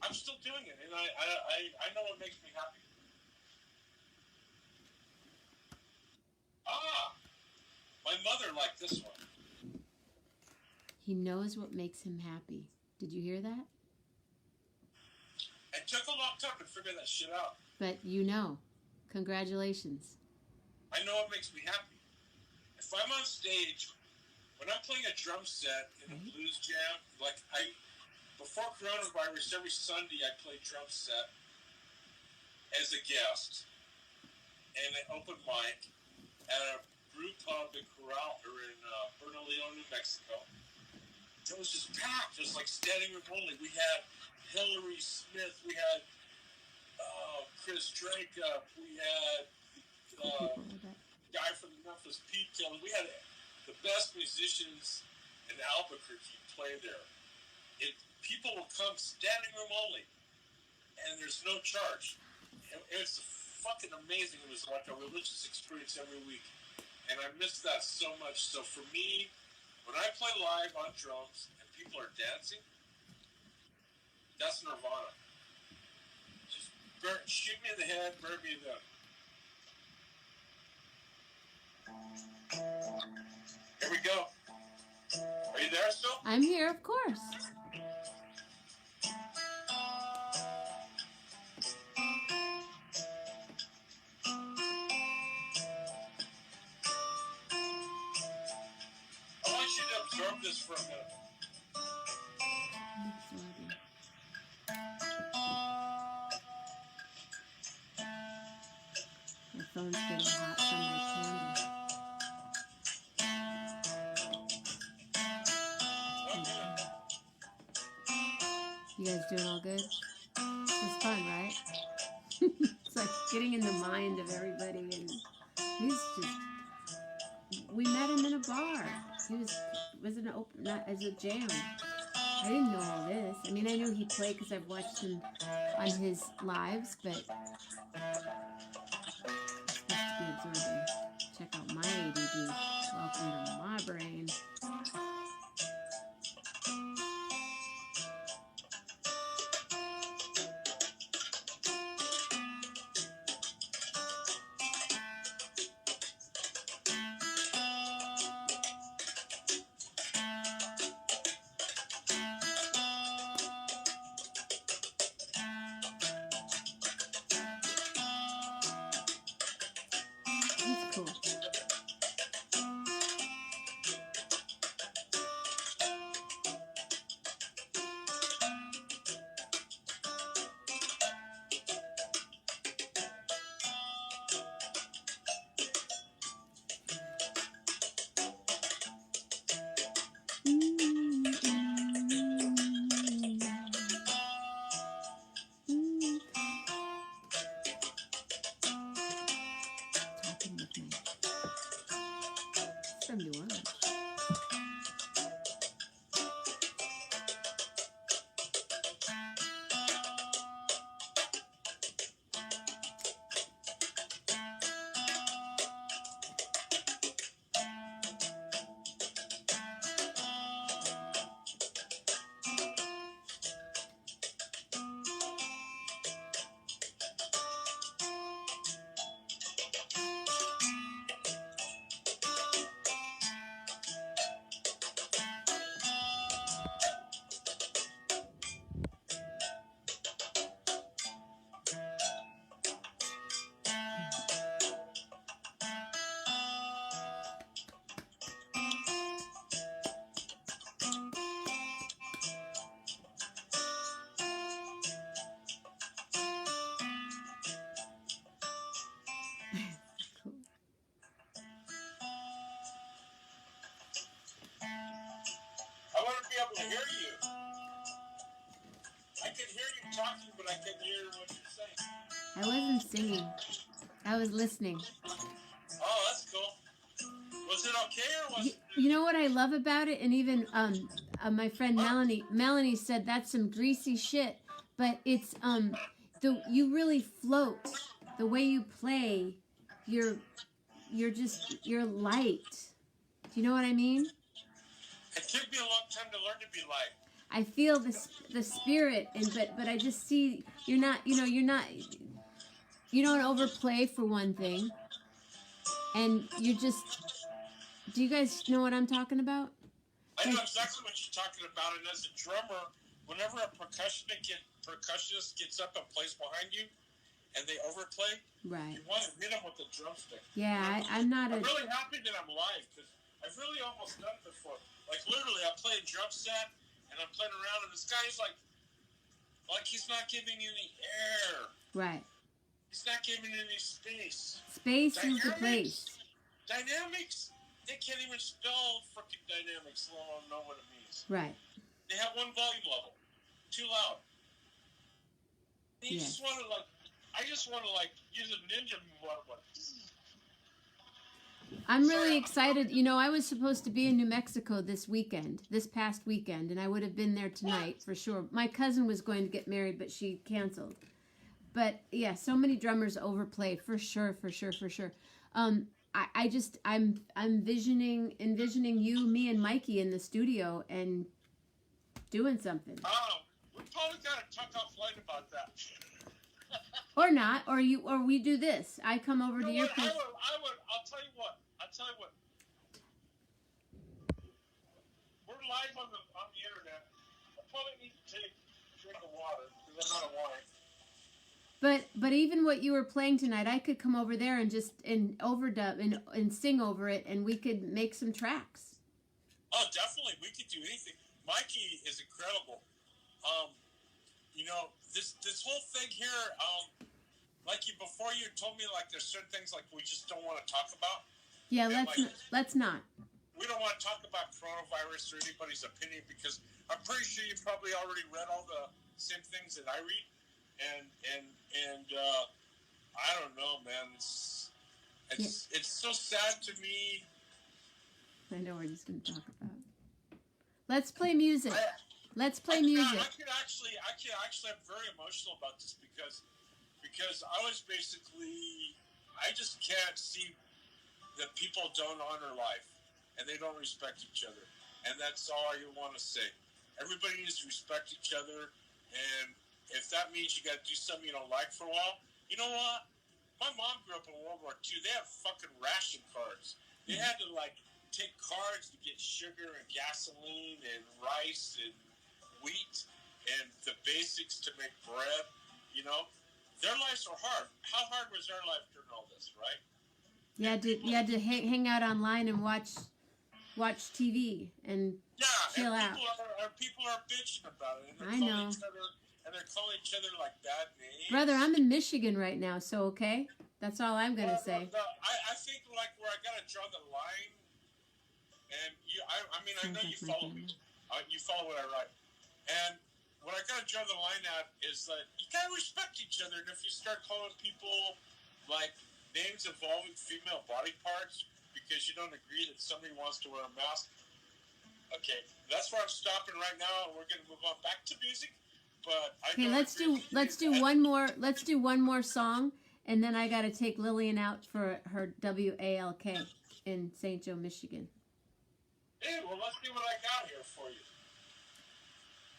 I'm still doing it, and I know what makes me happy. My mother liked this one. He knows what makes him happy. Did you hear that? It took a long time to figure that shit out. But you know. Congratulations. I know what makes me happy. If I'm on stage, when I'm playing a drum set in a blues jam, like before coronavirus, every Sunday I played drum set as a guest and an open mic at a brew pub in Bernalillo, New Mexico. It was just packed. It was like standing room only. We had Hillary Smith. We had Chris Drake. We had guy from the Memphis Pete Taylor. We had the best musicians in Albuquerque play there. People will come standing room only, and there's no charge. It's fucking amazing. It was like a religious experience every week, and I miss that so much. So for me, when I play live on drums and people are dancing, that's nirvana. Just shoot me in the head, burn me in the... Here we go. Are you there still? I'm here, of course. I want you to absorb this for a minute. My phone's getting hot from my candle. You guys doing all good? It's fun, right? It's like getting in the mind of everybody, and he's just... We met him in a bar. He was an open, not as a jam. I didn't know all this. I mean, I knew he played because I've watched him on his lives, but it's supposed to be absorbing. Check out my ADD. Welcome to my brain. He's cool. Talking with me. From New Orleans. talking, but I couldn't hear what you're saying. I wasn't singing. I was listening. Oh, that's cool. Was it okay or was You know what I love about it, and even my friend Melanie said that's some greasy shit, but it's you really float the way you play. You're light. Do you know what I mean? It took me a long time to learn to be light. I feel the spirit, and but I just see you don't overplay for one thing, and you're just. Do you guys know what I'm talking about? I know exactly what you're talking about, and as a drummer, whenever a percussionist gets up and plays behind you, and they overplay, right, you want to hit them with the drumstick. Yeah, I'm really happy that I'm live, because I've really almost done it before. Like, literally, I'm playing drum set, and I'm playing around, and this guy's like he's not giving you any air. Right. He's not giving you any space. Space is the place. Dynamics. They can't even spell freaking dynamics, let alone know what it means. Right. They have one volume level. Too loud. You just want to, I just want to, use a ninja move. I'm really excited. You know, I was supposed to be in New Mexico this past weekend, and I would have been there tonight for sure. My cousin was going to get married, but she canceled. But yeah, so many drummers overplay for sure. I'm envisioning you, me, and Mikey in the studio and doing something. We probably got to talk offline about that. Or not, or we do this. I come over to your place. I'll tell you what. We're live on the internet. I probably need to take a drink of water because I'm out of wine. But even what you were playing tonight, I could come over there and just overdub and sing over it, and we could make some tracks. Oh, definitely, we could do anything. Mikey is incredible. You know, this whole thing here, before you told me there's certain things we just don't want to talk about. Yeah, let's not. We don't want to talk about coronavirus or anybody's opinion because I'm pretty sure you probably already read all the same things that I read. And I don't know, man. It's so sad to me. I know we're just going to talk about. Let's play music. I could actually, I'm very emotional about this because I just can't see that people don't honor life and they don't respect each other, and that's all I want to say. Everybody needs to respect each other, and if that means you got to do something you don't like for a while, you know what? My mom grew up in World War II. They had fucking ration cards. They had to take cards to get sugar and gasoline and rice and wheat and the basics to make bread. You know, their lives were hard. How hard was their life during all this, right? You had to hang out online and watch TV and chill out. People are bitching about it. I know. And they're calling each other bad names. Brother, I'm in Michigan right now, so okay. That's all I'm gonna say. I think where I gotta draw the line, and I know you follow me. You follow what I write, and what I gotta draw the line at is that you gotta respect each other. And if you start calling people names involving female body parts because you don't agree that somebody wants to wear a mask, okay, that's where I'm stopping right now, and we're gonna move on back to music. But let's do one more song, and then I gotta take Lillian out for her WALK in St. Joe, Michigan. Hey, well, let's see what I got here for you.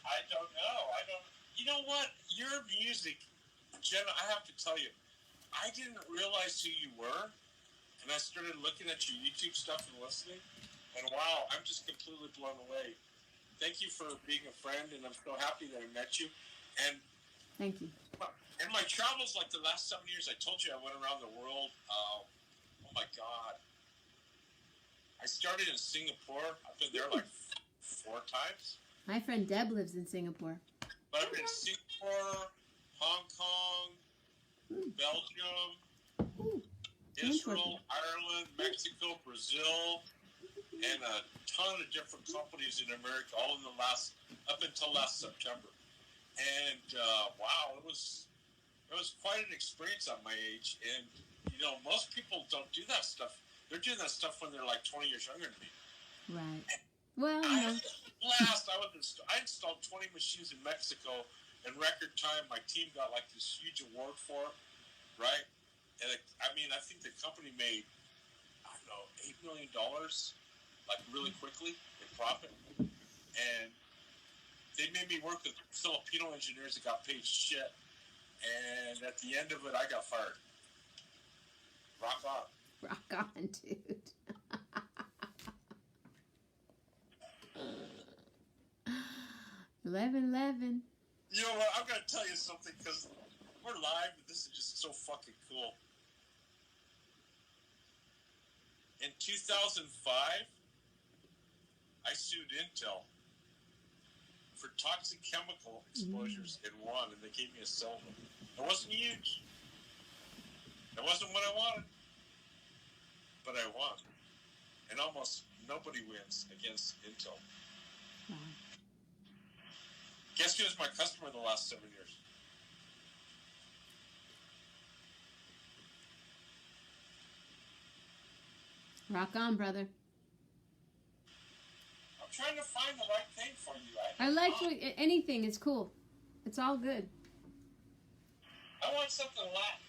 I don't know. You know what? Your music, Jenna, I have to tell you, I didn't realize who you were, and I started looking at your YouTube stuff and listening, and wow, I'm just completely blown away. Thank you for being a friend, and I'm so happy that I met you. And thank you. In my travels, the last 7 years, I told you I went around the world. Oh my God! I started in Singapore. I've been there 4 times. My friend Deb lives in Singapore. But I've been in Singapore, Hong Kong, Belgium, Israel, Ireland, Mexico, Brazil, and a ton of different companies in America, all in up until last September. And wow, it was quite an experience at my age. And you know, most people don't do that stuff. They're doing that stuff when they're like 20 years younger than me. Right. Well, I installed 20 machines in Mexico in record time. My team got like this huge award for it, right? And I think the company made, I don't know, $8 million, like really quickly in profit. And they made me work with Filipino engineers that got paid shit. And at the end of it, I got fired. Rock on. Rock on, dude. 11-11. You know what? I'm going to tell you something because we're live and this is just so fucking cool. In 2005, I sued Intel for toxic chemical exposures and won, and they gave me a settlement. It wasn't huge. It wasn't what I wanted, but I won. And almost nobody wins against Intel. Wow. Guess who was my customer the last 7 years? Rock on, brother. I'm trying to find the right thing for you. I like anything. It's cool. It's all good. I want something Latin.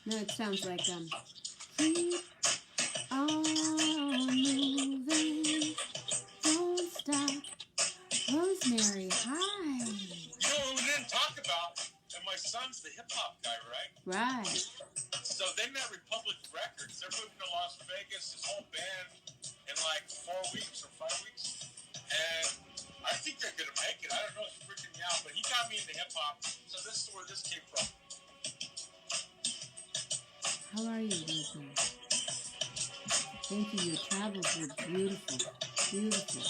No, it sounds like keep on moving, don't stop. Rosemary, hi. You know what we didn't talk about? And my son's the hip hop guy, right? Right. So they met Republic Records. They're moving to Las Vegas, this whole band, in like 4 weeks or 5 weeks. And I think they're gonna make it. I don't know, it's freaking me out, but he got me into hip hop. So this is where this came from. How are you, Rosemary? Thank you. Your travels were beautiful. Beautiful.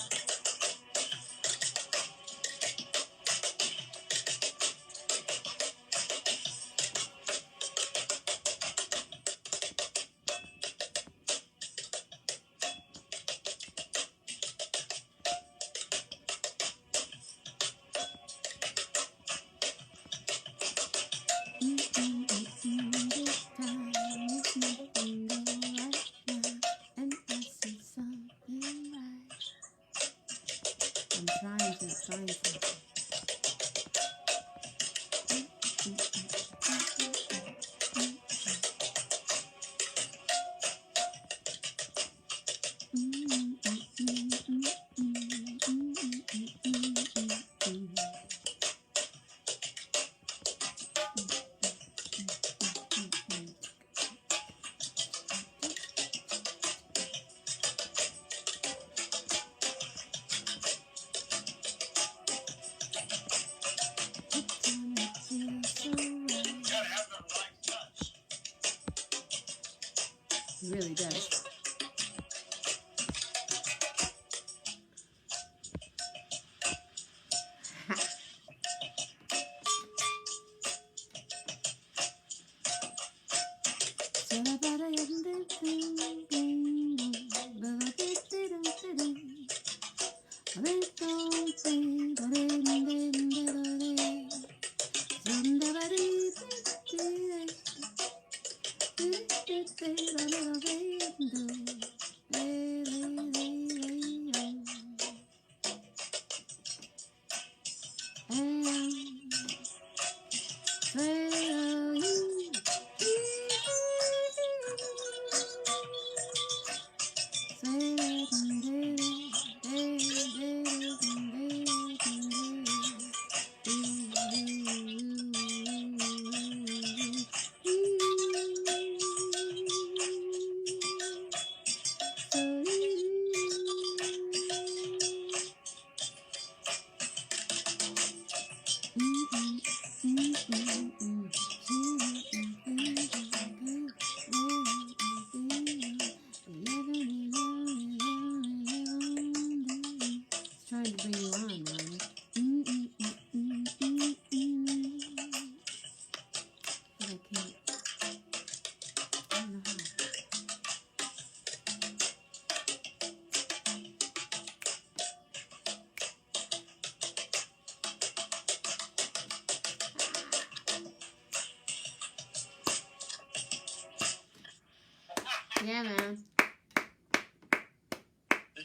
It really does.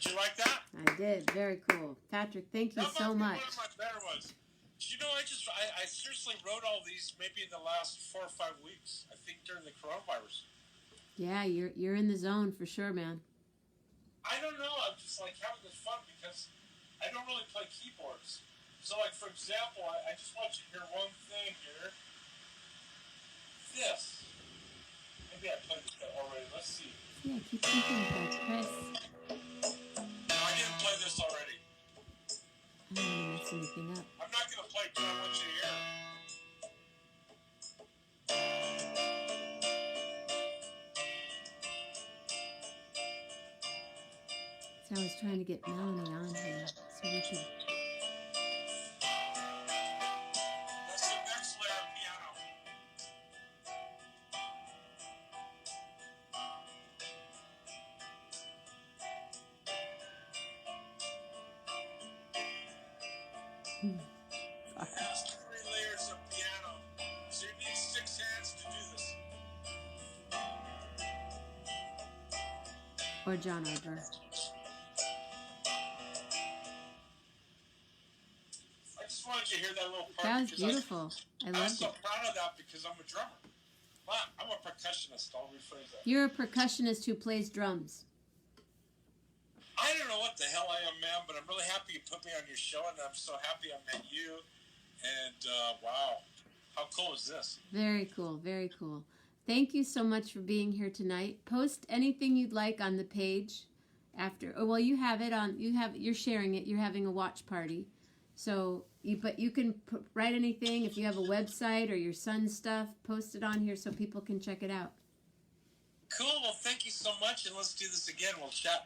Did you like that? I did. Very cool. Patrick, thank you so much. One of my better ones. You know, I seriously wrote all these maybe in the last 4 or 5 weeks. I think during the coronavirus. Yeah, you're in the zone for sure, man. I don't know. I'm just like having this fun because I don't really play keyboards. So, like, for example, I just want you to hear one thing here. This. Maybe I played this already. Let's see. Yeah, keep thinking about Chris. No, I didn't play this already. I don't want to mess anything up. I'm not going to play it, I want you to hear it. So I was trying to get Melanie on here so we could. That's the next layer of piano. That's 3 layers of piano. So you need 6 hands to do this. Or John Arbor. I just wanted you to hear that little part. That was beautiful. I I'm loved so it. proud of that because I'm a drummer. Well, I'm a percussionist. I'll rephrase that. You're a percussionist who plays drums. I don't know what the hell I am, man, but I'm really happy you put me on your show, and I'm so happy I met you. And, wow, how cool is this? Very cool. Very cool. Thank you so much for being here tonight. Post anything you'd like on the page after. Oh, well, you have it on. You're sharing it. You're having a watch party. So, but you can write anything. If you have a website or your son's stuff, post it on here so people can check it out. Cool. Well, thank you so much, and let's do this again. We'll chat.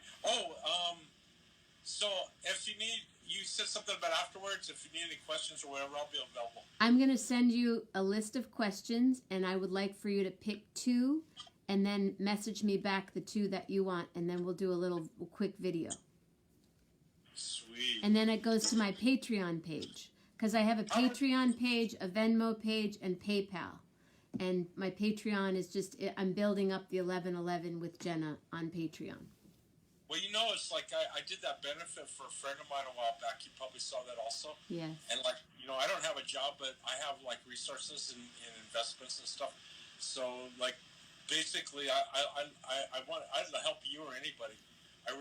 So if you need, you said something about afterwards. If you need any questions or whatever, I'll be available. I'm going to send you a list of questions, and I would like for you to pick 2, and then message me back the 2 that you want, and then we'll do a little quick video. Sweet. And then it goes to my Patreon page, because I have a Patreon page, a Venmo page, and PayPal. And my Patreon is just, I'm building up the 1111 with Jenna on Patreon. Well, you know, it's like I did that benefit for a friend of mine a while back. You probably saw that also. Yes. And, like, you know, I don't have a job, but I have, like, resources and investments and stuff. So, like, basically, I want to help you or anybody. I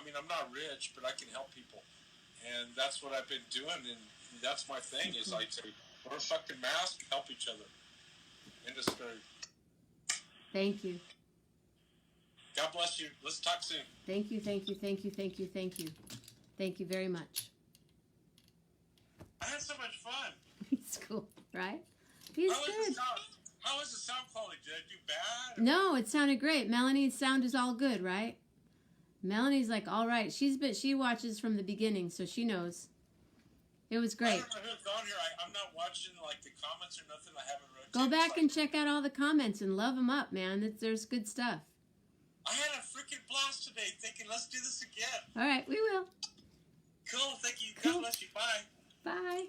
mean, I'm not rich, but I can help people. And that's what I've been doing, and that's my thing is I say, wear a fucking mask, help each other. End of story. Thank you. God bless you. Let's talk soon. Thank you, thank you, thank you, thank you, thank you. Thank you very much. I had so much fun. He's cool, right? He's good. How was the sound quality? Did I do bad? No, it sounded great. Melanie's sound is all good, right? Melanie's like, all right. She watches from the beginning, so she knows. It was great. I don't know who's on here. I'm not watching like the comments or nothing. I haven't rotated. Go back and check out all the comments and love them up, man. There's good stuff. I had a freaking blast today thinking, let's do this again. All right, we will. Cool, thank you. Cool. God bless you. Bye. Bye.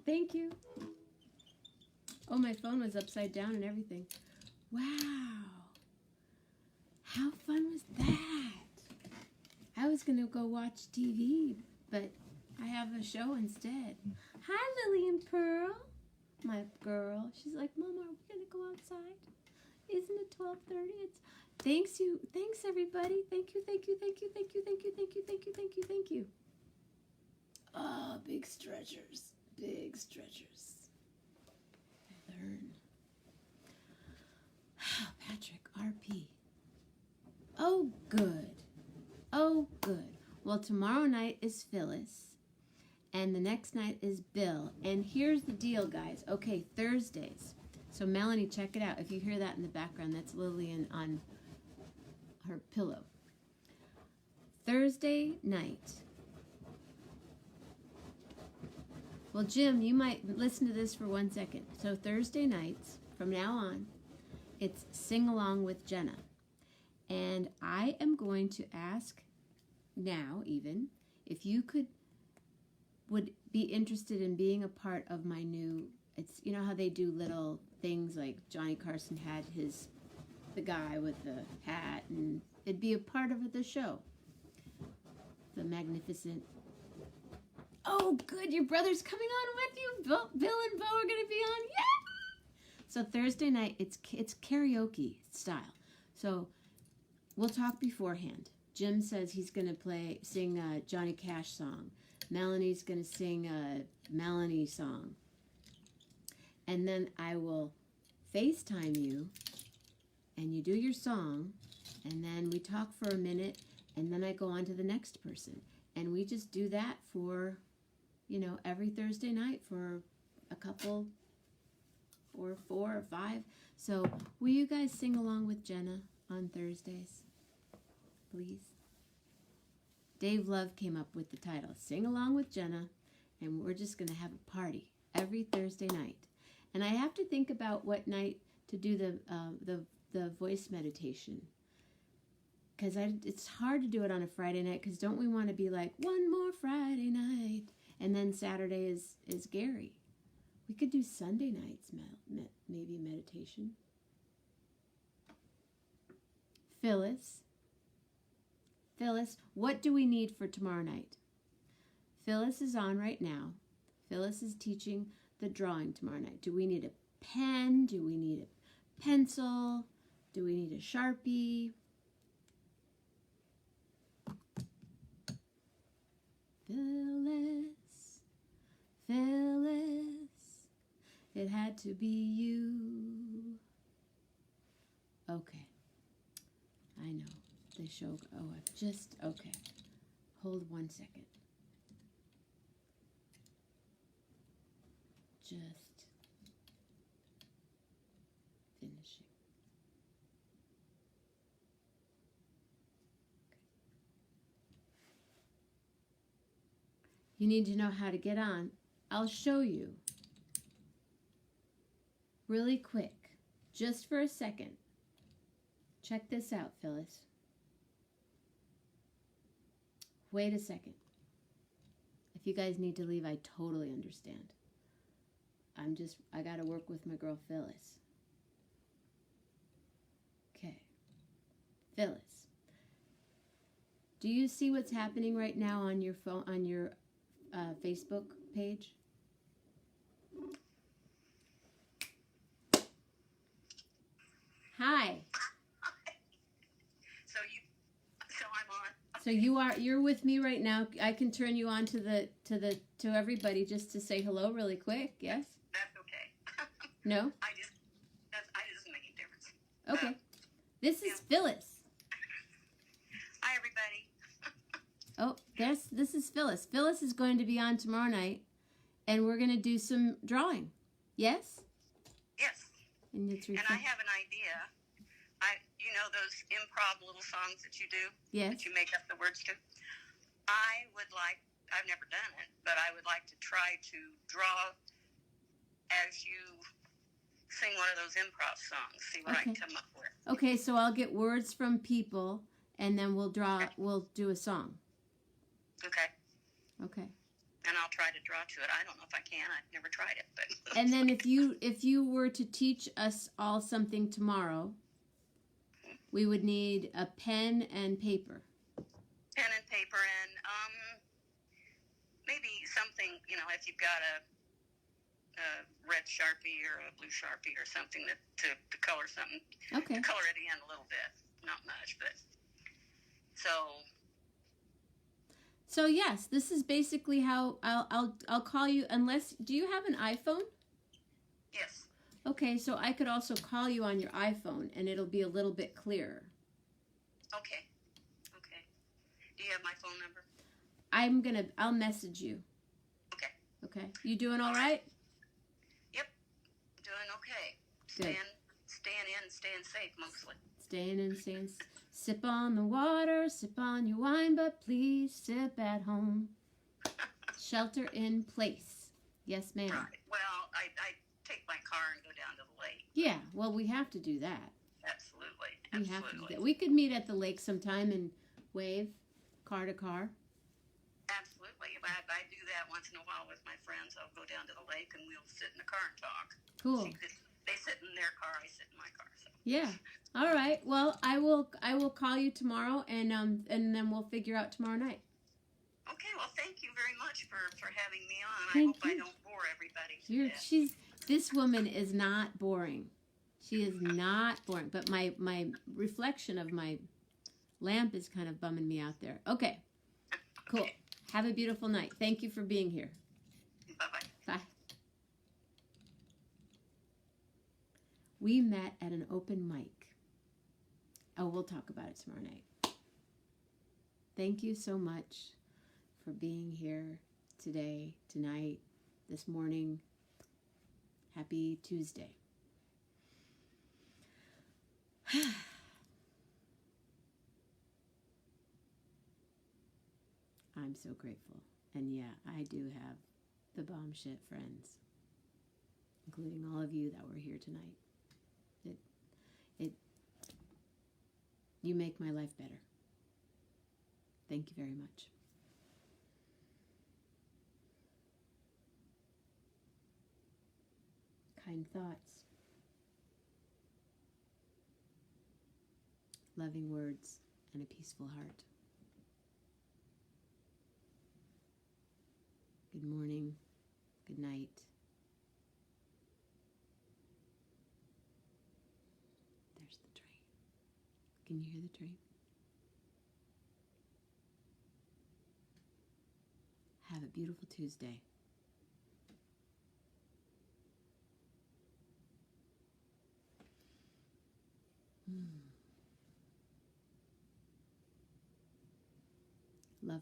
Thank you. Oh, my phone was upside down and everything. Wow. How fun was that? I was going to go watch TV, but I have a show instead. Hi, Lily and Pearl. My girl. She's like, Mama, are we going to go outside? Isn't it 12:30? Thanks everybody. Thank you. Oh, big stretchers. Big stretchers. I learn. Patrick, RP. Oh, good. Well, tomorrow night is Phyllis. And the next night is Bill. And here's the deal, guys. Okay, Thursdays. So, Melanie, check it out. If you hear that in the background, that's Lillian on her pillow. Thursday night. Well, Jim, you might listen to this for 1 second. So, Thursday nights, from now on, it's Sing Along with Jenna. And I am going to ask now, even, if you would be interested in being a part of my new, it's, you know how they do little things like Johnny Carson had the guy with the hat, and it'd be a part of the show. the magnificent. Oh, good. Your brother's coming on with you. Bill and Bo are going to be on. Yeah! So Thursday night, it's karaoke style. So we'll talk beforehand. Jim says he's going to sing a Johnny Cash song. Melanie's going to sing a Melanie song. And then I will FaceTime you, and you do your song, and then we talk for a minute, and then I go on to the next person. And we just do that for, every Thursday night for a couple, or 4 or 5. So will you guys sing along with Jenna on Thursdays? Please. Dave Love came up with the title, Sing Along with Jenna, and we're just going to have a party every Thursday night. And I have to think about what night to do the voice meditation. Because it's hard to do it on a Friday night, because don't we want to be like, one more Friday night, and then Saturday is Gary. We could do Sunday nights, maybe meditation. Phyllis, what do we need for tomorrow night? Phyllis is on right now. Phyllis is teaching the drawing tomorrow night. Do we need a pen? Do we need a pencil? Do we need a Sharpie? Phyllis, it had to be you. Okay, I know. They show, okay. Hold 1 second. Just finishing. You need to know how to get on. I'll show you. Really quick. Just for a second. Check this out, Phyllis. Wait a second. If you guys need to leave, I totally understand. I gotta work with my girl Phyllis. Okay. Phyllis. Do you see what's happening right now on your phone, on your Facebook page? Hi. So I'm on. So you're with me right now. I can turn you on to everybody just to say hello really quick. Yes? That's okay. No? I just doesn't make any difference. Okay. This is Phyllis. Hi everybody. Oh, this is Phyllis. Phyllis is going to be on tomorrow night, and we're going to do some drawing. Yes? Yes. And I have an idea. Those improv little songs that you do? Yes. That you make up the words to? I've never done it, but I would like to try to draw as you sing one of those improv songs. See what I can come up with. Okay, so I'll get words from people, and then we'll do a song. Okay. Okay. And I'll try to draw to it. I don't know if I can. I've never tried it, but. And then if you were to teach us all something tomorrow, we would need a pen and paper. Pen and paper, and maybe something. If you've got a red Sharpie or a blue Sharpie or something to color something. Okay. To color it in a little bit, not much, but So yes, this is basically how I'll call you. Do you have an iPhone? Yes. Okay, so I could also call you on your iPhone, and it'll be a little bit clearer. Okay. Do you have my phone number? I'll message you. Okay. Okay. You doing all right? Yep. Doing okay. Good. Staying in, staying safe mostly. Staying in. Sip on the water, sip on your wine, but please sip at home. Shelter in place. Yes, ma'am. Right. Well, I take my car and go down to the lake. Yeah, well, we have to do that. Absolutely. We have to do that. We could meet at the lake sometime and wave car to car. Absolutely. I do that once in a while with my friends. I'll go down to the lake and we'll sit in the car and talk. Cool. They sit in their car, I sit in my car. So. Yeah. All right. Well, I will call you tomorrow, and then we'll figure out tomorrow night. Okay, well, thank you very much for having me on. I Thank hope I you. don't bore everybody to death. This woman is not boring. She is not boring. But my reflection of my lamp is kind of bumming me out there. Okay, cool. Okay. Have a beautiful night. Thank you for being here. Bye-bye. Bye. We met at an open mic. Oh, we'll talk about it tomorrow night. Thank you so much for being here today, tonight, this morning. Happy Tuesday. I'm so grateful. And yeah, I do have the bomb shit friends, including all of you that were here tonight. You make my life better. Thank you very much. Kind thoughts, loving words, and a peaceful heart. Good morning, good night. There's the train. Can you hear the train? Have a beautiful Tuesday. Mm.